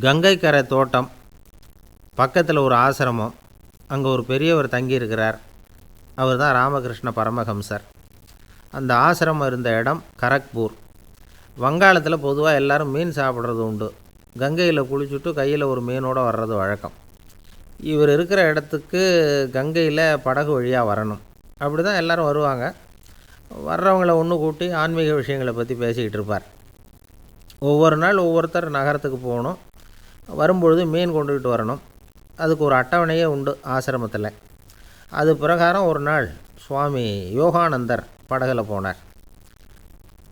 கங்கை கரை தோட்டம் பக்கத்தில் ஒரு ஆசிரமம். அங்கே ஒரு பெரியவர் தங்கியிருக்கிறார். அவர் தான் ராமகிருஷ்ண பரமஹம்சர். அந்த ஆசிரமம் இருந்த இடம் கரக்பூர். வங்காளத்தில் பொதுவாக எல்லோரும் மீன் சாப்பிட்றது உண்டு. கங்கையில் குளிச்சுட்டு கையில் ஒரு மீனோடு வர்றது வழக்கம். இவர் இருக்கிற இடத்துக்கு கங்கையில் படகு வழியாக வரணும். அப்படி தான் எல்லோரும் வருவாங்க. வர்றவங்கள ஒன்று கூட்டி ஆன்மீக விஷயங்களை பற்றி பேசிக்கிட்டு இருப்பார். ஒவ்வொரு நாள் ஒவ்வொருத்தர் நகரத்துக்கு போகணும். வரும்பொழுது மீன் கொண்டுக்கிட்டு வரணும். அதுக்கு ஒரு அட்டவணையே உண்டு ஆசிரமத்தில். அது பிரகாரம் ஒரு நாள் சுவாமி யோகானந்தர் படகில் போனார்.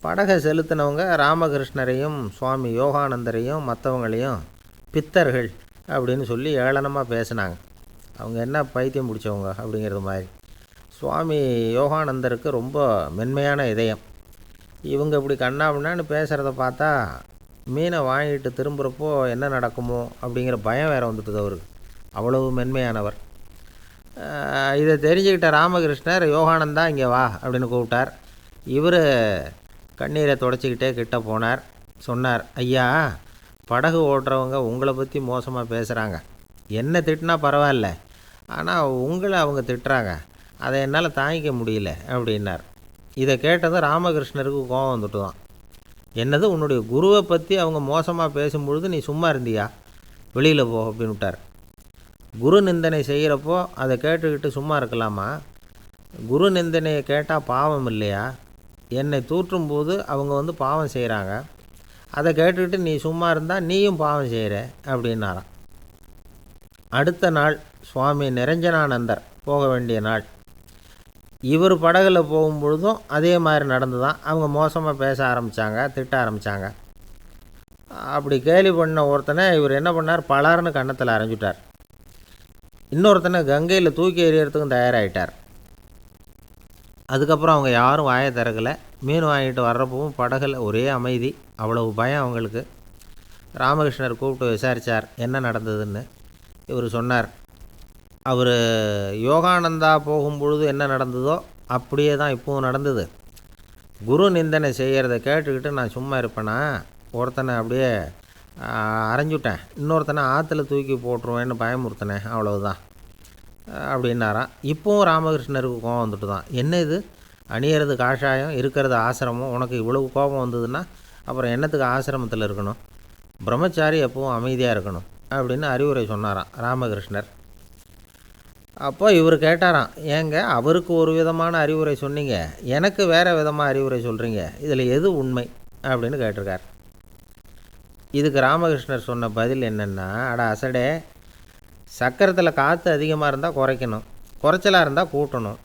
படகை செலுத்தினவங்க ராமகிருஷ்ணரையும் சுவாமி யோகானந்தரையும் மற்றவங்களையும் பித்தர்கள் அப்படின்னு சொல்லி ஏளனமாக பேசினாங்க. அவங்க என்ன பைத்தியம் பிடிச்சவங்க அப்படிங்கிறது மாதிரி. சுவாமி யோகானந்தருக்கு ரொம்ப மென்மையான இதயம். இவங்க இப்படி கண்ணாபின்னான்னு பேசுகிறத பார்த்தா மீனை வாங்கிட்டு திரும்புகிறப்போ என்ன நடக்குமோ அப்படிங்கிற பயம் வேறு வந்துட்டுது அவருக்கு. அவ்வளவு மென்மையானவர். இதை தெரிஞ்சுக்கிட்ட ராமகிருஷ்ணர் யோகானந்தா இங்கே வா அப்படின்னு கூப்பிட்டார். இவர் கண்ணீரை தொடச்சிக்கிட்டே கிட்ட போனார். சொன்னார், ஐயா, படகு ஓட்டுறவங்க உங்களை பற்றி மோசமாக பேசுகிறாங்க. என்ன திட்டினா பரவாயில்ல, ஆனால் உங்களை அவங்க திட்டுறாங்க. அதை என்னால் தாங்கிக்க முடியல அப்படின்னார். இதை கேட்டதும் ராமகிருஷ்ணருக்கு கோபம் வந்துட்டு தான். என்னது, உன்னுடைய குருவை பற்றி அவங்க மோசமாக பேசும்பொழுது நீ சும்மா இருந்தியா? வெளியில் போ அப்படின்னு விட்டார். குரு நிந்தனை செய்கிறப்போ அதை கேட்டுக்கிட்டு சும்மா இருக்கலாமா? குரு நிந்தனையை கேட்டால் பாவம் இல்லையா? என்னை தூற்றும்போது அவங்க பாவம் செய்கிறாங்க. அதை கேட்டுக்கிட்டு நீ சும்மா இருந்தால் நீயும் பாவம் செய்கிற அப்படின்னாராம். அடுத்த நாள் சுவாமி நிரஞ்சனானந்தர் போக வேண்டிய நாள். இவர் படகுல போகும்பொழுதும் அதே மாதிரி நடந்து தான். அவங்க மோசமாக பேச ஆரம்பித்தாங்க, திட்ட ஆரம்பித்தாங்க. அப்படி கேலி பண்ண ஒருத்தனை இவர் என்ன பண்ணார், பலார்னு கன்னத்தில் அரைஞ்சிட்டார். இன்னொருத்தனை கங்கையில் தூக்கி எறியறதுக்கும் தயாராகிட்டார். அதுக்கப்புறம் அவங்க யாரும் வாயை திறக்கலை. மீன் வாங்கிட்டு வர்றப்பவும் படகுல ஒரே அமைதி. அவ்வளவு பயம் அவங்களுக்கு. ராமகிருஷ்ணர் கூப்பிட்டு விசாரித்தார் என்ன நடந்ததுன்னு. இவர் சொன்னார், அவர் யோகானந்தா போகும்பொழுது என்ன நடந்ததோ அப்படியே தான் இப்போவும் நடந்தது. குரு நிந்தனை செய்கிறத கேட்டுக்கிட்டு நான் சும்மா இருப்பேனா? ஒருத்தனை அப்படியே அரைஞ்சுட்டேன், இன்னொருத்தனை ஆற்றுல தூக்கி போட்டுருவேன்னு பயமுறுத்தினேன், அவ்வளவுதான் அப்படின்னாராம். இப்போவும் ராமகிருஷ்ணருக்கு கோபம் வந்துட்டு தான். என்ன இது, அணியறது காஷாயம், இருக்கிறது ஆசிரமம், உனக்கு இவ்வளவு கோபம் வந்ததுன்னா அப்புறம் என்னத்துக்கு ஆசிரமத்தில் இருக்கணும்? பிரம்மச்சாரி எப்பவும் அமைதியாக இருக்கணும் அப்படின்னு அறிவுரை சொன்னாராம் ராமகிருஷ்ணர். அப்போ இவர் கேட்டாராம், ஏங்க அவருக்கு ஒரு விதமான அறிவுரை சொன்னீங்க, எனக்கு வேறு விதமாக அறிவுரை சொல்கிறீங்க, இதில் எது உண்மை அப்படின்னு கேட்டிருக்கார். இதுக்கு ராமகிருஷ்ணர் சொன்ன பதில் என்னென்னா, அட அசடே, சக்கரத்தில் காற்று அதிகமாக இருந்தால் குறைக்கணும், குறைச்சலாக இருந்தால் கூட்டணும்.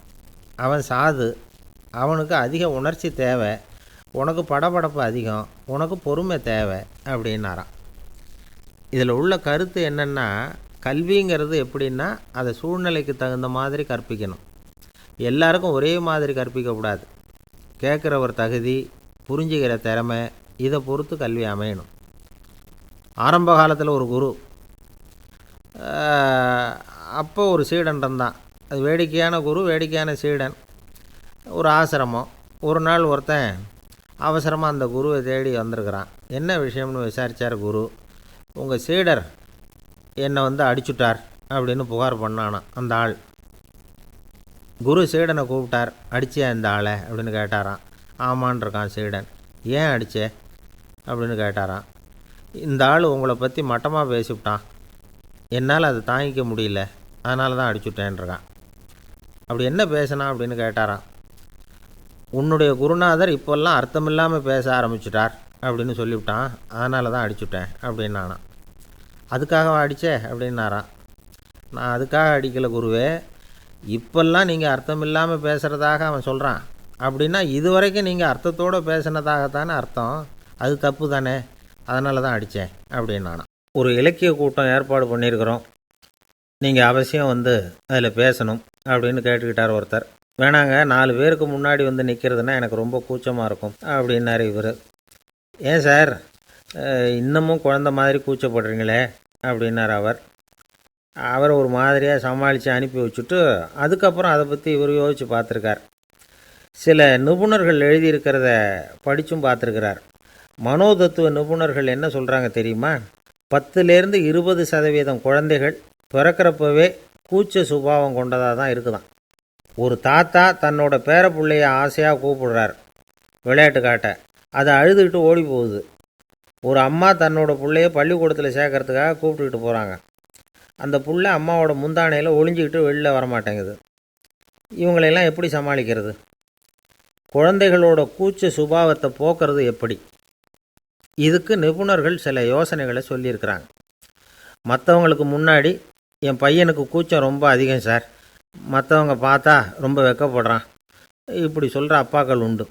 அவன் சாது, அவனுக்கு அதிக உணர்ச்சி தேவை, உனக்கு படபடப்பு அதிகம், உனக்கு பொறுமை தேவை அப்படின்னாராம். இதில் உள்ள கருத்து என்னென்னா, கல்விங்கிறது எப்படின்னா அதை சூழ்நிலைக்கு தகுந்த மாதிரி கற்பிக்கணும். எல்லாருக்கும் ஒரே மாதிரி கற்பிக்கக்கூடாது. கேட்குறவர் தகுதி, புரிஞ்சுக்கிற திறமை, இதை பொறுத்து கல்வி அமையணும். ஆரம்ப காலத்தில் ஒரு குரு, அப்போ ஒரு சீடன் இருந்தான். அது வேடிக்கையான குரு, வேடிக்கையான சீடன். ஒரு ஆசிரமம். ஒரு நாள் ஒருத்தன் அவசரமாக அந்த குருவை தேடி வந்திருக்கிறான். என்ன விஷயம்னு விசாரித்தார் குரு. உங்கள் சீடர் என்னை அடிச்சுட்டார் அப்படின்னு புகார் பண்ணானான் அந்த ஆள். குரு சீடனை கூப்பிட்டார். அடிச்சியா இந்த ஆளை அப்படின்னு கேட்டாரான். ஆமான் இருக்கான் சீடன். ஏன் அடித்தே அப்படின்னு கேட்டாரான். இந்த ஆள் உங்களை பற்றி மட்டமாக பேசிவிட்டான், என்னால் அதை தாங்கிக்க முடியல, அதனால தான் அடிச்சுட்டேன்ருக்கான். அப்படி என்ன பேசினான் அப்படின்னு கேட்டாரான். உன்னுடைய குருநாதர் இப்போல்லாம் அர்த்தமில்லாமல் பேச ஆரம்பிச்சுட்டார் அப்படின்னு சொல்லிவிட்டான், அதனால தான் அடிச்சுட்டேன் அப்படின்னானான். அதுக்காக அடித்தே அப்படின்னாரான். நான் அதுக்காக அடிக்கலை குருவே, இப்போல்லாம் நீங்கள் அர்த்தம் இல்லாமல் பேசுகிறதாக அவன் சொல்கிறான், அப்படின்னா இதுவரைக்கும் நீங்கள் அர்த்தத்தோடு பேசினதாகத்தானே அர்த்தம், அது தப்பு தானே, அதனால தான் அடித்தேன் அப்படின்னானான். ஒரு இலக்கிய கூட்டம் ஏற்பாடு பண்ணியிருக்கிறோம், நீங்கள் அவசியம் அதில் பேசணும் அப்படின்னு கேட்டுக்கிட்டார் ஒருத்தர். வேணாங்க, 4 பேருக்கு முன்னாடி நிற்கிறதுனா எனக்கு ரொம்ப கூச்சமாக இருக்கும் அப்படின்னாரு இவர். ஏன் சார், இன்னமும் குழந்த மாதிரி கூச்சப்படுறீங்களே அப்படின்னார் அவர். அவரை ஒரு மாதிரியாக சமாளித்து அனுப்பி வச்சுட்டு அதுக்கப்புறம் அதை பற்றி இவர் யோசித்து பார்த்துருக்கார். சில நிபுணர்கள் எழுதியிருக்கிறத படித்தும் பார்த்துருக்கிறார். மனோதத்துவ நிபுணர்கள் என்ன சொல்கிறாங்க தெரியுமா? 10லேருந்து 20% குழந்தைகள் பிறக்கிறப்பவே கூச்ச சுபாவம் கொண்டதாக தான் இருக்குதாம். ஒரு தாத்தா தன்னோட பேரப்பிள்ளைய ஆசையாக கூப்பிடுறார் விளையாட்டு காட்ட, அதை அழுதுகிட்டு ஓடி போகுது. ஒரு அம்மா தன்னோட பிள்ளைய பள்ளிக்கூடத்தில் சேர்க்கறதுக்காக கூப்பிட்டுக்கிட்டு போகிறாங்க. அந்த புள்ள அம்மாவோட முந்தானையில் ஒளிஞ்சிக்கிட்டு வெளில வரமாட்டேங்குது. இவங்களையெல்லாம் எப்படி சமாளிக்கிறது? குழந்தைகளோட கூச்ச சுபாவத்தை போக்குறது எப்படி? இதுக்கு நிபுணர்கள் சில யோசனைகளை சொல்லியிருக்கிறாங்க. மற்றவங்களுக்கு முன்னாடி என் பையனுக்கு கூச்சம் ரொம்ப அதிகம் சார், மற்றவங்க பார்த்தா ரொம்ப வெக்கப்படுறான், இப்படி சொல்கிற அப்பாக்கள் உண்டு.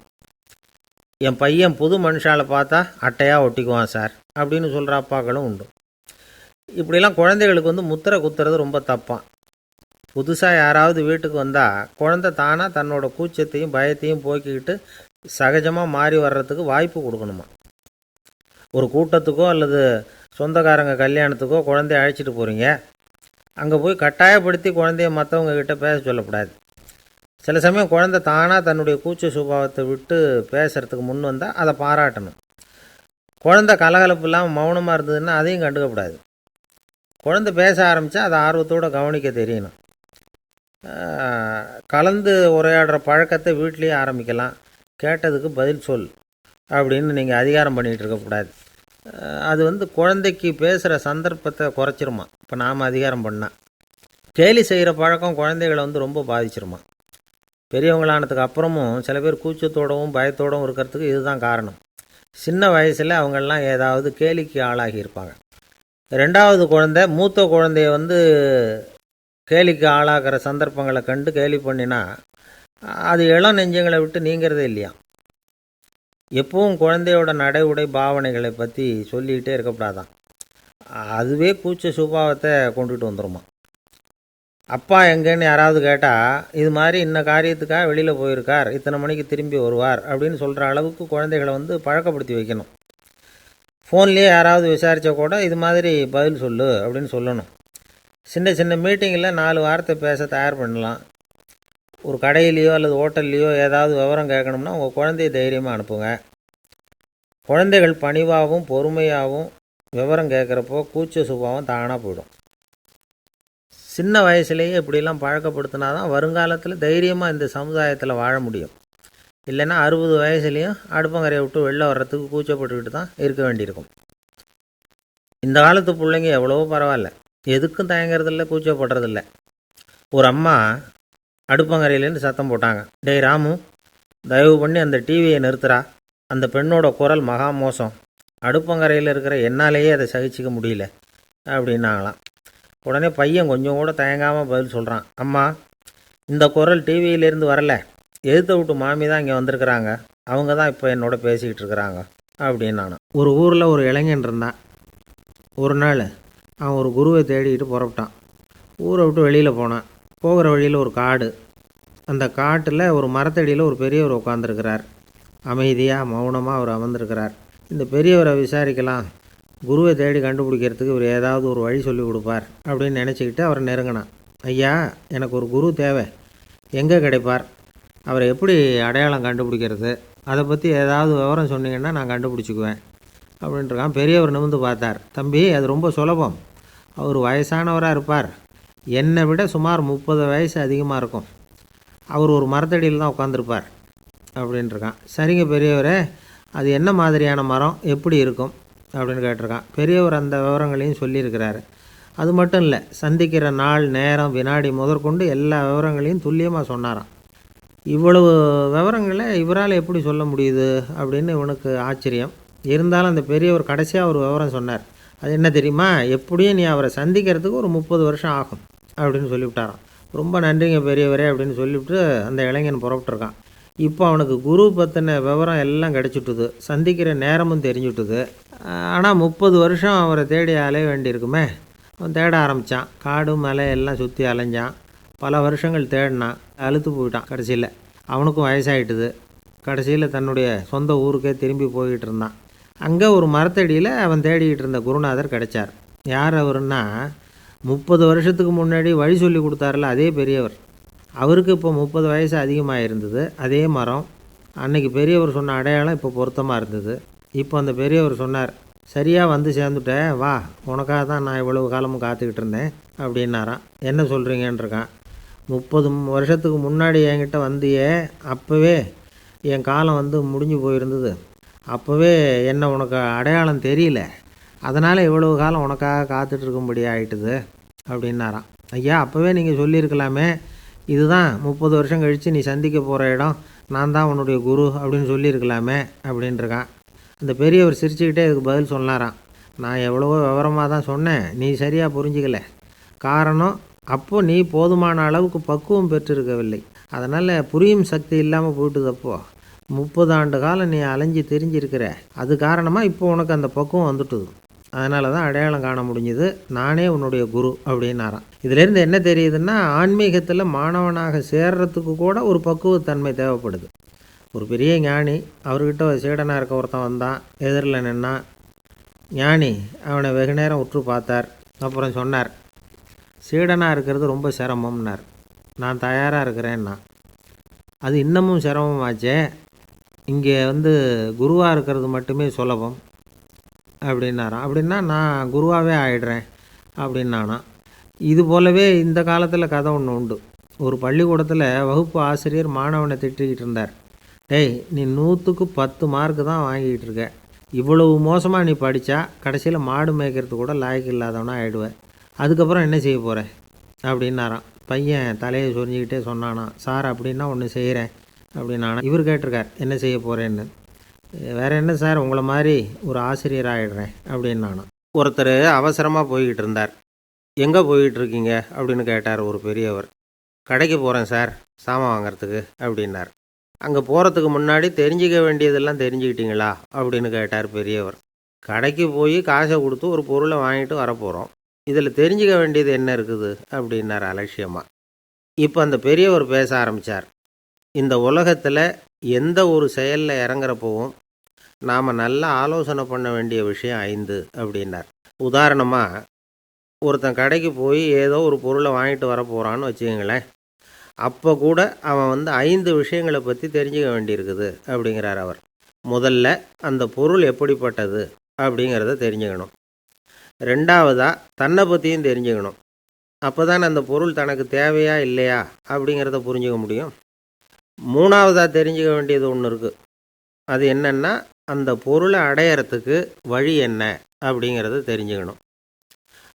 என் பையன் புது மனுஷால பார்த்தா அட்டையாக ஒட்டிக்குவான் சார் அப்படின்னு சொல்கிற அப்பாக்களும் உண்டு. இப்படிலாம் குழந்தைகளுக்கு முத்திரை குத்துறது ரொம்ப தப்பான். புதுசாக யாராவது வீட்டுக்கு வந்தால் குழந்தை தானாக தன்னோட கூச்சத்தையும் பயத்தையும் போக்கிக்கிட்டு சகஜமாக மாறி வர்றதுக்கு வாய்ப்பு கொடுக்கணுமா. ஒரு கூட்டத்துக்கோ அல்லது சொந்தக்காரங்க கல்யாணத்துக்கோ குழந்தைய அழைச்சிட்டு போகிறீங்க, அங்கே போய் கட்டாயப்படுத்தி குழந்தைய மற்றவங்க கிட்ட பேச சொல்லக்கூடாது. சில சமயம் குழந்தை தானாக தன்னுடைய கூச்ச சுபாவத்தை விட்டு பேசுகிறதுக்கு முன் வந்தால் அதை பாராட்டணும். குழந்தை கலகலப்பு இல்லாமல் மௌனமாக இருந்ததுன்னா அதையும் கண்டுக்கக்கூடாது. குழந்தை பேச ஆரம்பித்தா அதை ஆர்வத்தோடு கவனிக்க தெரியணும். கலந்து உரையாடுற பழக்கத்தை வீட்லேயே ஆரம்பிக்கலாம். கேட்டதுக்கு பதில் சொல் அப்படின்னு நீங்கள் அதிகாரம் பண்ணிகிட்டு இருக்கக்கூடாது. அது குழந்தைக்கு பேசுகிற சந்தர்ப்பத்தை குறைச்சிருமா. இப்போ நாம் அதிகாரம் பண்ணால் கேலி செய்கிற பழக்கம் குழந்தைகளை ரொம்ப பாதிச்சிருமா. பெரியவங்களானதுக்கு அப்புறமும் சில பேர் கூச்சத்தோடவும் பயத்தோடவும் இருக்கிறதுக்கு இதுதான் காரணம். சின்ன வயசில் அவங்கெல்லாம் ஏதாவது கேலிக்கு ஆளாகி இருப்பாங்க. 2வது குழந்தை மூத்த குழந்தைய கேலிக்கு ஆளாகிற சந்தர்ப்பங்களை கண்டு கேலி பண்ணினா அது இளம் நெஞ்சங்களை விட்டு நீங்கிறதே இல்லையா. எப்பவும் குழந்தையோட நடை உடை பாவனைகளை பற்றி சொல்லிக்கிட்டே இருக்கக்கூடாதான். அதுவே கூச்ச சுபாவத்தை கொண்டுட்டு வந்துடுமா. அப்பா எங்கேன்னு யாராவது கேட்டால் இது மாதிரி இன்ன காரியத்துக்காக வெளியில் போயிருக்கார், இத்தனை மணிக்கு திரும்பி வருவார் அப்படின்னு சொல்கிற அளவுக்கு குழந்தைகளை பழக்கப்படுத்தி வைக்கணும். ஃபோன்லேயே யாராவது விசாரித்தா கூட இது மாதிரி பதில் சொல்லு அப்படின்னு சொல்லணும். சின்ன சின்ன மீட்டிங்கில் 4 வார்த்தை பேச தயார் பண்ணலாம். ஒரு கடையிலையோ அல்லது ஹோட்டல்லையோ ஏதாவது விவரம் கேட்கணும்னா உங்கள் குழந்தைய தைரியமாக அனுப்புங்க. குழந்தைகள் பணிவாகவும் பொறுமையாகவும் விவரம் கேட்குறப்போ கூச்ச சுபாவம் தானாக போயிடும். சின்ன வயசுலேயே இப்படிலாம் பழக்கப்படுத்தினா தான் வருங்காலத்தில் தைரியமாக இந்த சமுதாயத்தில் வாழ முடியும். இல்லைன்னா 60 வயசுலேயும் அடுப்பங்கரையை விட்டு வெளில வர்றதுக்கு கூச்சப்பட்டுக்கிட்டு தான் இருக்க வேண்டியிருக்கும். இந்த காலத்து பிள்ளைங்க எவ்வளவோ பரவாயில்ல, எதுக்கும் தயங்குறதில்ல, கூச்சப்படுறதில்ல. ஒரு அம்மா அடுப்பங்கரையிலேருந்து சத்தம் போட்டாங்க, டேய் ராமு, தயவு பண்ணி அந்த டிவியை நிறுத்துறா, அந்த பெண்ணோட குரல் மகா மோசம், அடுப்பங்கரையில் இருக்கிற என்னாலேயே அதை சகிச்சிக்க முடியல அப்படின்னாங்களாம். உடனே பையன் கொஞ்சம் கூட தயங்காமல் பதில் சொல்கிறான், அம்மா, இந்த குரல் டிவியிலேருந்து வரல, எதிர்த்த விட்டு மாமி தான் இங்கே வந்திருக்கிறாங்க, அவங்க தான் இப்போ என்னோட பேசிக்கிட்டு இருக்கிறாங்க அப்படின்னு நான். ஒரு ஊரில் ஒரு இளைஞன் இருந்தான். ஒரு நாள் அவன் ஒரு குருவை தேடிக்கிட்டு புறப்பட்டான். ஊரை விட்டு வெளியில் போனான். போகிற வழியில் ஒரு காடு. அந்த காட்டில் ஒரு மரத்தடியில் ஒரு பெரியவர் உட்காந்துருக்கிறார். அமைதியாக மௌனமாக அவர் அமர்ந்திருக்கிறார். இந்த பெரியவரை விசாரிக்கலாம், குருவை தேடி கண்டுபிடிக்கிறதுக்கு இவர் ஏதாவது ஒரு வழி சொல்லி கொடுப்பார் அப்படின்னு நினச்சிக்கிட்டு அவரை நெருங்கினான். ஐயா, எனக்கு ஒரு குரு தேவை, எங்கே கிடைப்பார், அவரை எப்படி அடையாளம் கண்டுபிடிக்கிறது, அதை பற்றி ஏதாவது விவரம் சொன்னீங்கன்னா நான் கண்டுபிடிச்சிக்குவேன் அப்படின்ட்டுருக்கான். பெரியவர் நிமிர்ந்து பார்த்தார். தம்பி, அது ரொம்ப சுலபம், அவர் வயசானவராக இருப்பார், என்னை விட சுமார் 30 வயசு அதிகமாக இருக்கும், அவர் ஒரு மரத்தடியில் தான் உட்காந்துருப்பார் அப்படின்ட்டுருக்கான். சரிங்க பெரியவரே, அது என்ன மாதிரியான மரம், எப்படி இருக்கும் அப்படின்னு கேட்டிருக்கான். பெரியவர் அந்த விவரங்களையும் சொல்லியிருக்கிறாரு. அது மட்டும் இல்லை, சந்திக்கிற நாள், நேரம், வினாடி முதற்கொண்டு எல்லா விவரங்களையும் துல்லியமாக சொன்னாராம். இவ்வளவு விவரங்களை இவரால் எப்படி சொல்ல முடியுது அப்படின்னு இவனுக்கு ஆச்சரியம். இருந்தாலும் அந்த பெரியவர் கடைசியாக ஒரு விவரம் சொன்னார். அது என்ன தெரியுமா, எப்படியும் நீ அவரை சந்திக்கிறதுக்கு ஒரு 30 வருஷம் ஆகும் அப்படின்னு சொல்லிவிட்டாராம். ரொம்ப நன்றிங்க பெரியவரே அப்படின்னு சொல்லிவிட்டு அந்த இளைஞன் புறப்பட்டுருக்கான். இப்போ அவனுக்கு குரு பற்றின விவரம் எல்லாம் கிடச்சிட்டுது, சந்திக்கிற நேரமும் தெரிஞ்சுட்டுது. ஆனால் 30 வருஷம் அவரை தேடி அலைய வேண்டியிருக்குமே. அவன் தேட ஆரம்பித்தான். காடு மலை எல்லாம் சுற்றி அலைஞ்சான். பல வருஷங்கள் தேடினான், அழுத்து போயிட்டான். கடைசியில் அவனுக்கும் வயசாகிட்டுது. கடைசியில் தன்னுடைய சொந்த ஊருக்கே திரும்பி போய்கிட்டு இருந்தான். அங்கே ஒரு மரத்தடியில் அவன் தேடிக்கிட்டு இருந்த குருநாதர் கிடைச்சார். யார் அவருன்னா, 30 வருஷத்துக்கு முன்னாடி வழி சொல்லி கொடுத்தாருல அதே பெரியவர். அவருக்கு இப்போ 30 வயசு அதிகமாக இருந்தது. அதே மரம், அன்னைக்கு பெரியவர் சொன்ன அடையாளம் இப்போ பொருத்தமாக இருந்தது. இப்போ அந்த பெரியவர் சொன்னார், சரியாக வந்து சேர்ந்துட்டேன், வா, உனக்காக தான் நான் இவ்வளவு காலமும் காத்துக்கிட்டு இருந்தேன் அப்படின்னாராம். என்ன சொல்கிறீங்கன்றிருக்கான். 30 வருஷத்துக்கு முன்னாடி என்கிட்ட வந்தியே, அப்போவே என் காலம் வந்து முடிஞ்சு போயிருந்தது. அப்போவே என்ன உனக்கு அடையாளம் தெரியல, அதனால் இவ்வளவு காலம் உனக்காக காத்துட்ருக்கும்படி ஆகிட்டுது அப்படின்னாராம். ஐயா, அப்போவே நீங்கள் சொல்லியிருக்கலாமே, இதுதான் 30 வருஷம் கழித்து நீ சந்திக்க போகிற இடம், நான் தான் உன்னுடைய குரு அப்படின்னு சொல்லியிருக்கலாமே அப்படின்ட்டுருக்கான். அந்த பெரியவர் சிரிச்சுக்கிட்டே இதுக்கு பதில் சொன்னாராம். நான் எவ்வளவோ விவரமாக தான் சொன்னேன், நீ சரியாக புரிஞ்சிக்கல. காரணம், அப்போது நீ போதுமான அளவுக்கு பக்குவம் பெற்றிருக்கவில்லை. அதனால் புரியும் சக்தி இல்லாமல் போயிட்டுதப்போ 30 ஆண்டு காலம் நீ அலைஞ்சி தெரிஞ்சிருக்கிற, அது காரணமாக இப்போ உனக்கு அந்த பக்குவம் வந்துட்டுது. அதனால தான் அடையாளம் காண முடிஞ்சுது, நானே உன்னுடைய குரு அப்படின்னாராம். இதிலேருந்து என்ன தெரியுதுன்னா, ஆன்மீகத்தில் மாணவனாக சேர்றதுக்கு கூட ஒரு பக்குவத்தன்மை தேவைப்படுது. ஒரு பெரிய ஞானி, அவர்கிட்ட சீடனாக இருக்க ஒருத்தன் வந்தான், எதிரில் நின்னான். ஞானி அவனை வெகு நேரம் உற்று பார்த்தார். அப்புறம் சொன்னார், சீடனாக இருக்கிறது ரொம்ப சிரமம்னார். நான் தயாராக இருக்கிறேன்னா. அது இன்னமும் சிரமமாச்சே, இங்கே வந்து குருவாக இருக்கிறது மட்டுமே சுலபம் அப்படின்னாராம். அப்படின்னா நான் குருவாகவே ஆயிடுறேன் அப்படின்னானா. இது போலவே இந்த காலத்தில் கதை ஒன்று உண்டு. ஒரு பள்ளிக்கூடத்தில் வகுப்பு ஆசிரியர் மாணவனை திட்டிக்கிட்டு இருந்தார். டேய், நீ 100க்கு 10 மார்க்கு தான் வாங்கிக்கிட்டு இருக்க, இவ்வளவு மோசமாக நீ படித்தா கடைசியில் மாடு மேய்க்கிறது கூட லாய்க்கு இல்லாதவனா ஆகிடுவேன், அதுக்கப்புறம் என்ன செய்ய போகிற அப்படின்னாராம். பையன் தலையை சொரிஞ்சிக்கிட்டே சொன்னானா, சார் அப்படின்னா ஒன்று செய்கிறேன் அப்படின்னானா. இவர் கேட்டிருக்கார், என்ன செய்ய போகிறேன்னு. வேறு என்ன சார், உங்களை மாதிரி ஒரு ஆசிரியர் ஆகிடுறேன் அப்படின்னானா. ஒருத்தர் அவசரமாக போய்கிட்டு இருந்தார். எங்கே போய்கிட்டு இருக்கீங்க அப்படின்னு கேட்டார் ஒரு பெரியவர். கடைக்கு போகிறேன் சார், சாமான் வாங்கிறதுக்கு அப்படின்னார். அங்கே போகிறதுக்கு முன்னாடி தெரிஞ்சிக்க வேண்டியதெல்லாம் தெரிஞ்சுக்கிட்டீங்களா அப்படின்னு கேட்டார் பெரியவர். கடைக்கு போய் காசை கொடுத்து ஒரு பொருளை வாங்கிட்டு வரப்போகிறோம், இதில் தெரிஞ்சிக்க வேண்டியது என்ன இருக்குது அப்படின்னார் அலட்சியமாக. இப்போ அந்த பெரியவர் பேச ஆரம்பித்தார். இந்த உலகத்தில் எந்த ஒரு செயலில் இறங்குறப்பவும் நாம் நல்லா ஆலோசனை பண்ண வேண்டிய விஷயம் 5 அப்படின்னார். உதாரணமாக, ஒருத்தன் கடைக்கு போய் ஏதோ ஒரு பொருளை வாங்கிட்டு வர போகிறான்னு வச்சுக்கோங்களேன். அப்போ கூட அவன் வந்து 5 விஷயங்களை பற்றி தெரிஞ்சுக்க வேண்டியிருக்குது அப்படிங்கிறார் அவர். முதல்ல அந்த பொருள் எப்படிப்பட்டது அப்படிங்கிறத தெரிஞ்சுக்கணும். ரெண்டாவதாக தன்னை பற்றியும் தெரிஞ்சுக்கணும். அப்போ தான் அந்த பொருள் தனக்கு தேவையா இல்லையா அப்படிங்கிறத புரிஞ்சுக்க முடியும். மூணாவதாக தெரிஞ்சுக்க வேண்டியது ஒன்று இருக்குது. அது என்னென்னா, அந்த பொருளை அடையிறதுக்கு வழி என்ன அப்படிங்கிறத தெரிஞ்சுக்கணும்.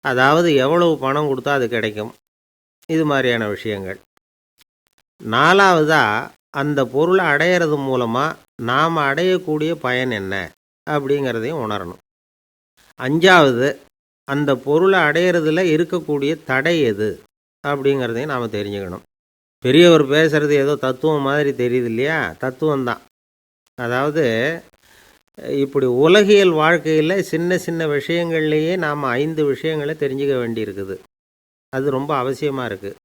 அதாவது எவ்வளவு பணம் கொடுத்தா அது கிடைக்கும், இது மாதிரியான விஷயங்கள். நாலாவதாக அந்த பொருளை அடையிறது மூலமாக நாம் அடையக்கூடிய பயன் என்ன அப்படிங்கிறதையும் உணரணும். அஞ்சாவது, அந்த பொருளை அடையிறதுல இருக்கக்கூடிய தடை எது அப்படிங்கிறதையும் நாம் தெரிஞ்சுக்கணும். பெரியவர் பேசுகிறது ஏதோ தத்துவம் மாதிரி தெரியுது இல்லையா? தத்துவம்தான். அதாவது இப்படி உலகியல் வாழ்க்கையில் சின்ன சின்ன விஷயங்கள்லேயே நாம் 5 விஷயங்களை தெரிஞ்சுக்க வேண்டியிருக்குது. அது ரொம்ப அவசியமாக இருக்குது.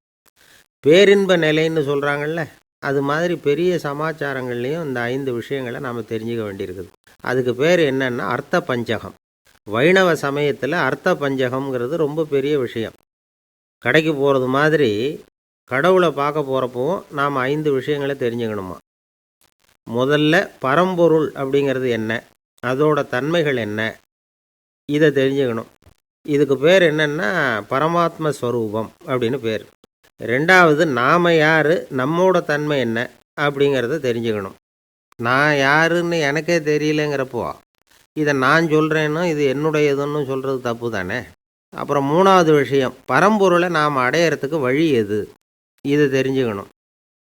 பேரின்ப நிலைன்னு சொல்கிறாங்கள்ல, அது மாதிரி பெரிய சமாச்சாரங்கள்லேயும் இந்த 5 விஷயங்களை நாம் தெரிஞ்சுக்க வேண்டியிருக்குது. அதுக்கு பேர் என்னன்னா அர்த்த பஞ்சகம். வைணவ சமயத்தில் அர்த்த பஞ்சகம்ங்கிறது ரொம்ப பெரிய விஷயம். கடைக்கு போகிறது மாதிரி கடவுளை பார்க்க போகிறப்பவும் நாம் 5 விஷயங்களை தெரிஞ்சுக்கணுமா. முதல்ல பரம்பொருள் அப்படிங்கிறது என்ன, அதோட தன்மைகள் என்ன, இதை தெரிஞ்சுக்கணும். இதுக்கு பேர் என்னென்னா பரமாத்ம ஸ்வரூபம் அப்படின்னு பேர். ரெண்டாவது, நாம் யார், நம்மோட தன்மை என்ன அப்படிங்கிறத தெரிஞ்சுக்கணும். நான் யாருன்னு எனக்கே தெரியலைங்கிறப்போ இதை நான் சொல்கிறேன்னு இது என்னுடையதுன்னு சொல்கிறது தப்பு தானே. அப்புறம் மூணாவது விஷயம், பரம்பொருளை நாம் அடையிறதுக்கு வழி எது, இதை தெரிஞ்சுக்கணும்.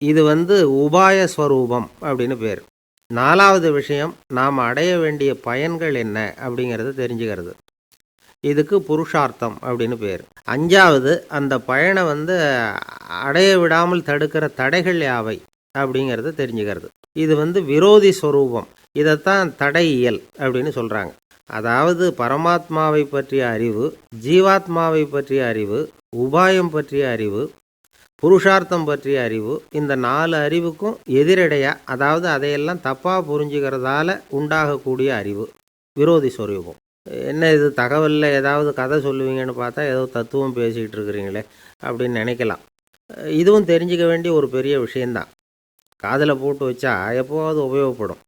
இது வந்து உபாய ஸ்வரூபம் அப்படின்னு பேர். நாலாவது விஷயம், நாம் அடைய வேண்டிய பயன்கள் என்ன அப்படிங்கிறத தெரிஞ்சுக்கிறது. இதுக்கு புருஷார்த்தம் அப்படின்னு பேர். அஞ்சாவது, அந்த பயனை வந்து அடைய விடாமல் தடுக்கிற தடைகள் யாவை அப்படிங்கிறத தெரிஞ்சுக்கிறது. இது வந்து விரோதி ஸ்வரூபம். இதைத்தான் தடையியல் அப்படின்னு சொல்கிறாங்க. அதாவது பரமாத்மாவை பற்றிய அறிவு, ஜீவாத்மாவை பற்றிய அறிவு, உபாயம் பற்றிய அறிவு, புருஷார்த்தம் பற்றிய அறிவு, இந்த 4 அறிவுக்கும் எதிரடையாக, அதாவது அதையெல்லாம் தப்பாக புரிஞ்சுக்கிறதால உண்டாகக்கூடிய அறிவு விரோதி ஸ்வரூபம். என்ன இது தகவலில் ஏதாவது கதை சொல்லுவீங்கன்னு பார்த்தா ஏதோ தத்துவம் பேசிக்கிட்டு இருக்கிறீங்களே அப்படின்னு நினைக்கலாம். இதுவும் தெரிஞ்சிக்க வேண்டிய ஒரு பெரிய விஷயந்தான். காதில் போட்டு வச்சா எப்போவாவது உபயோகப்படும்.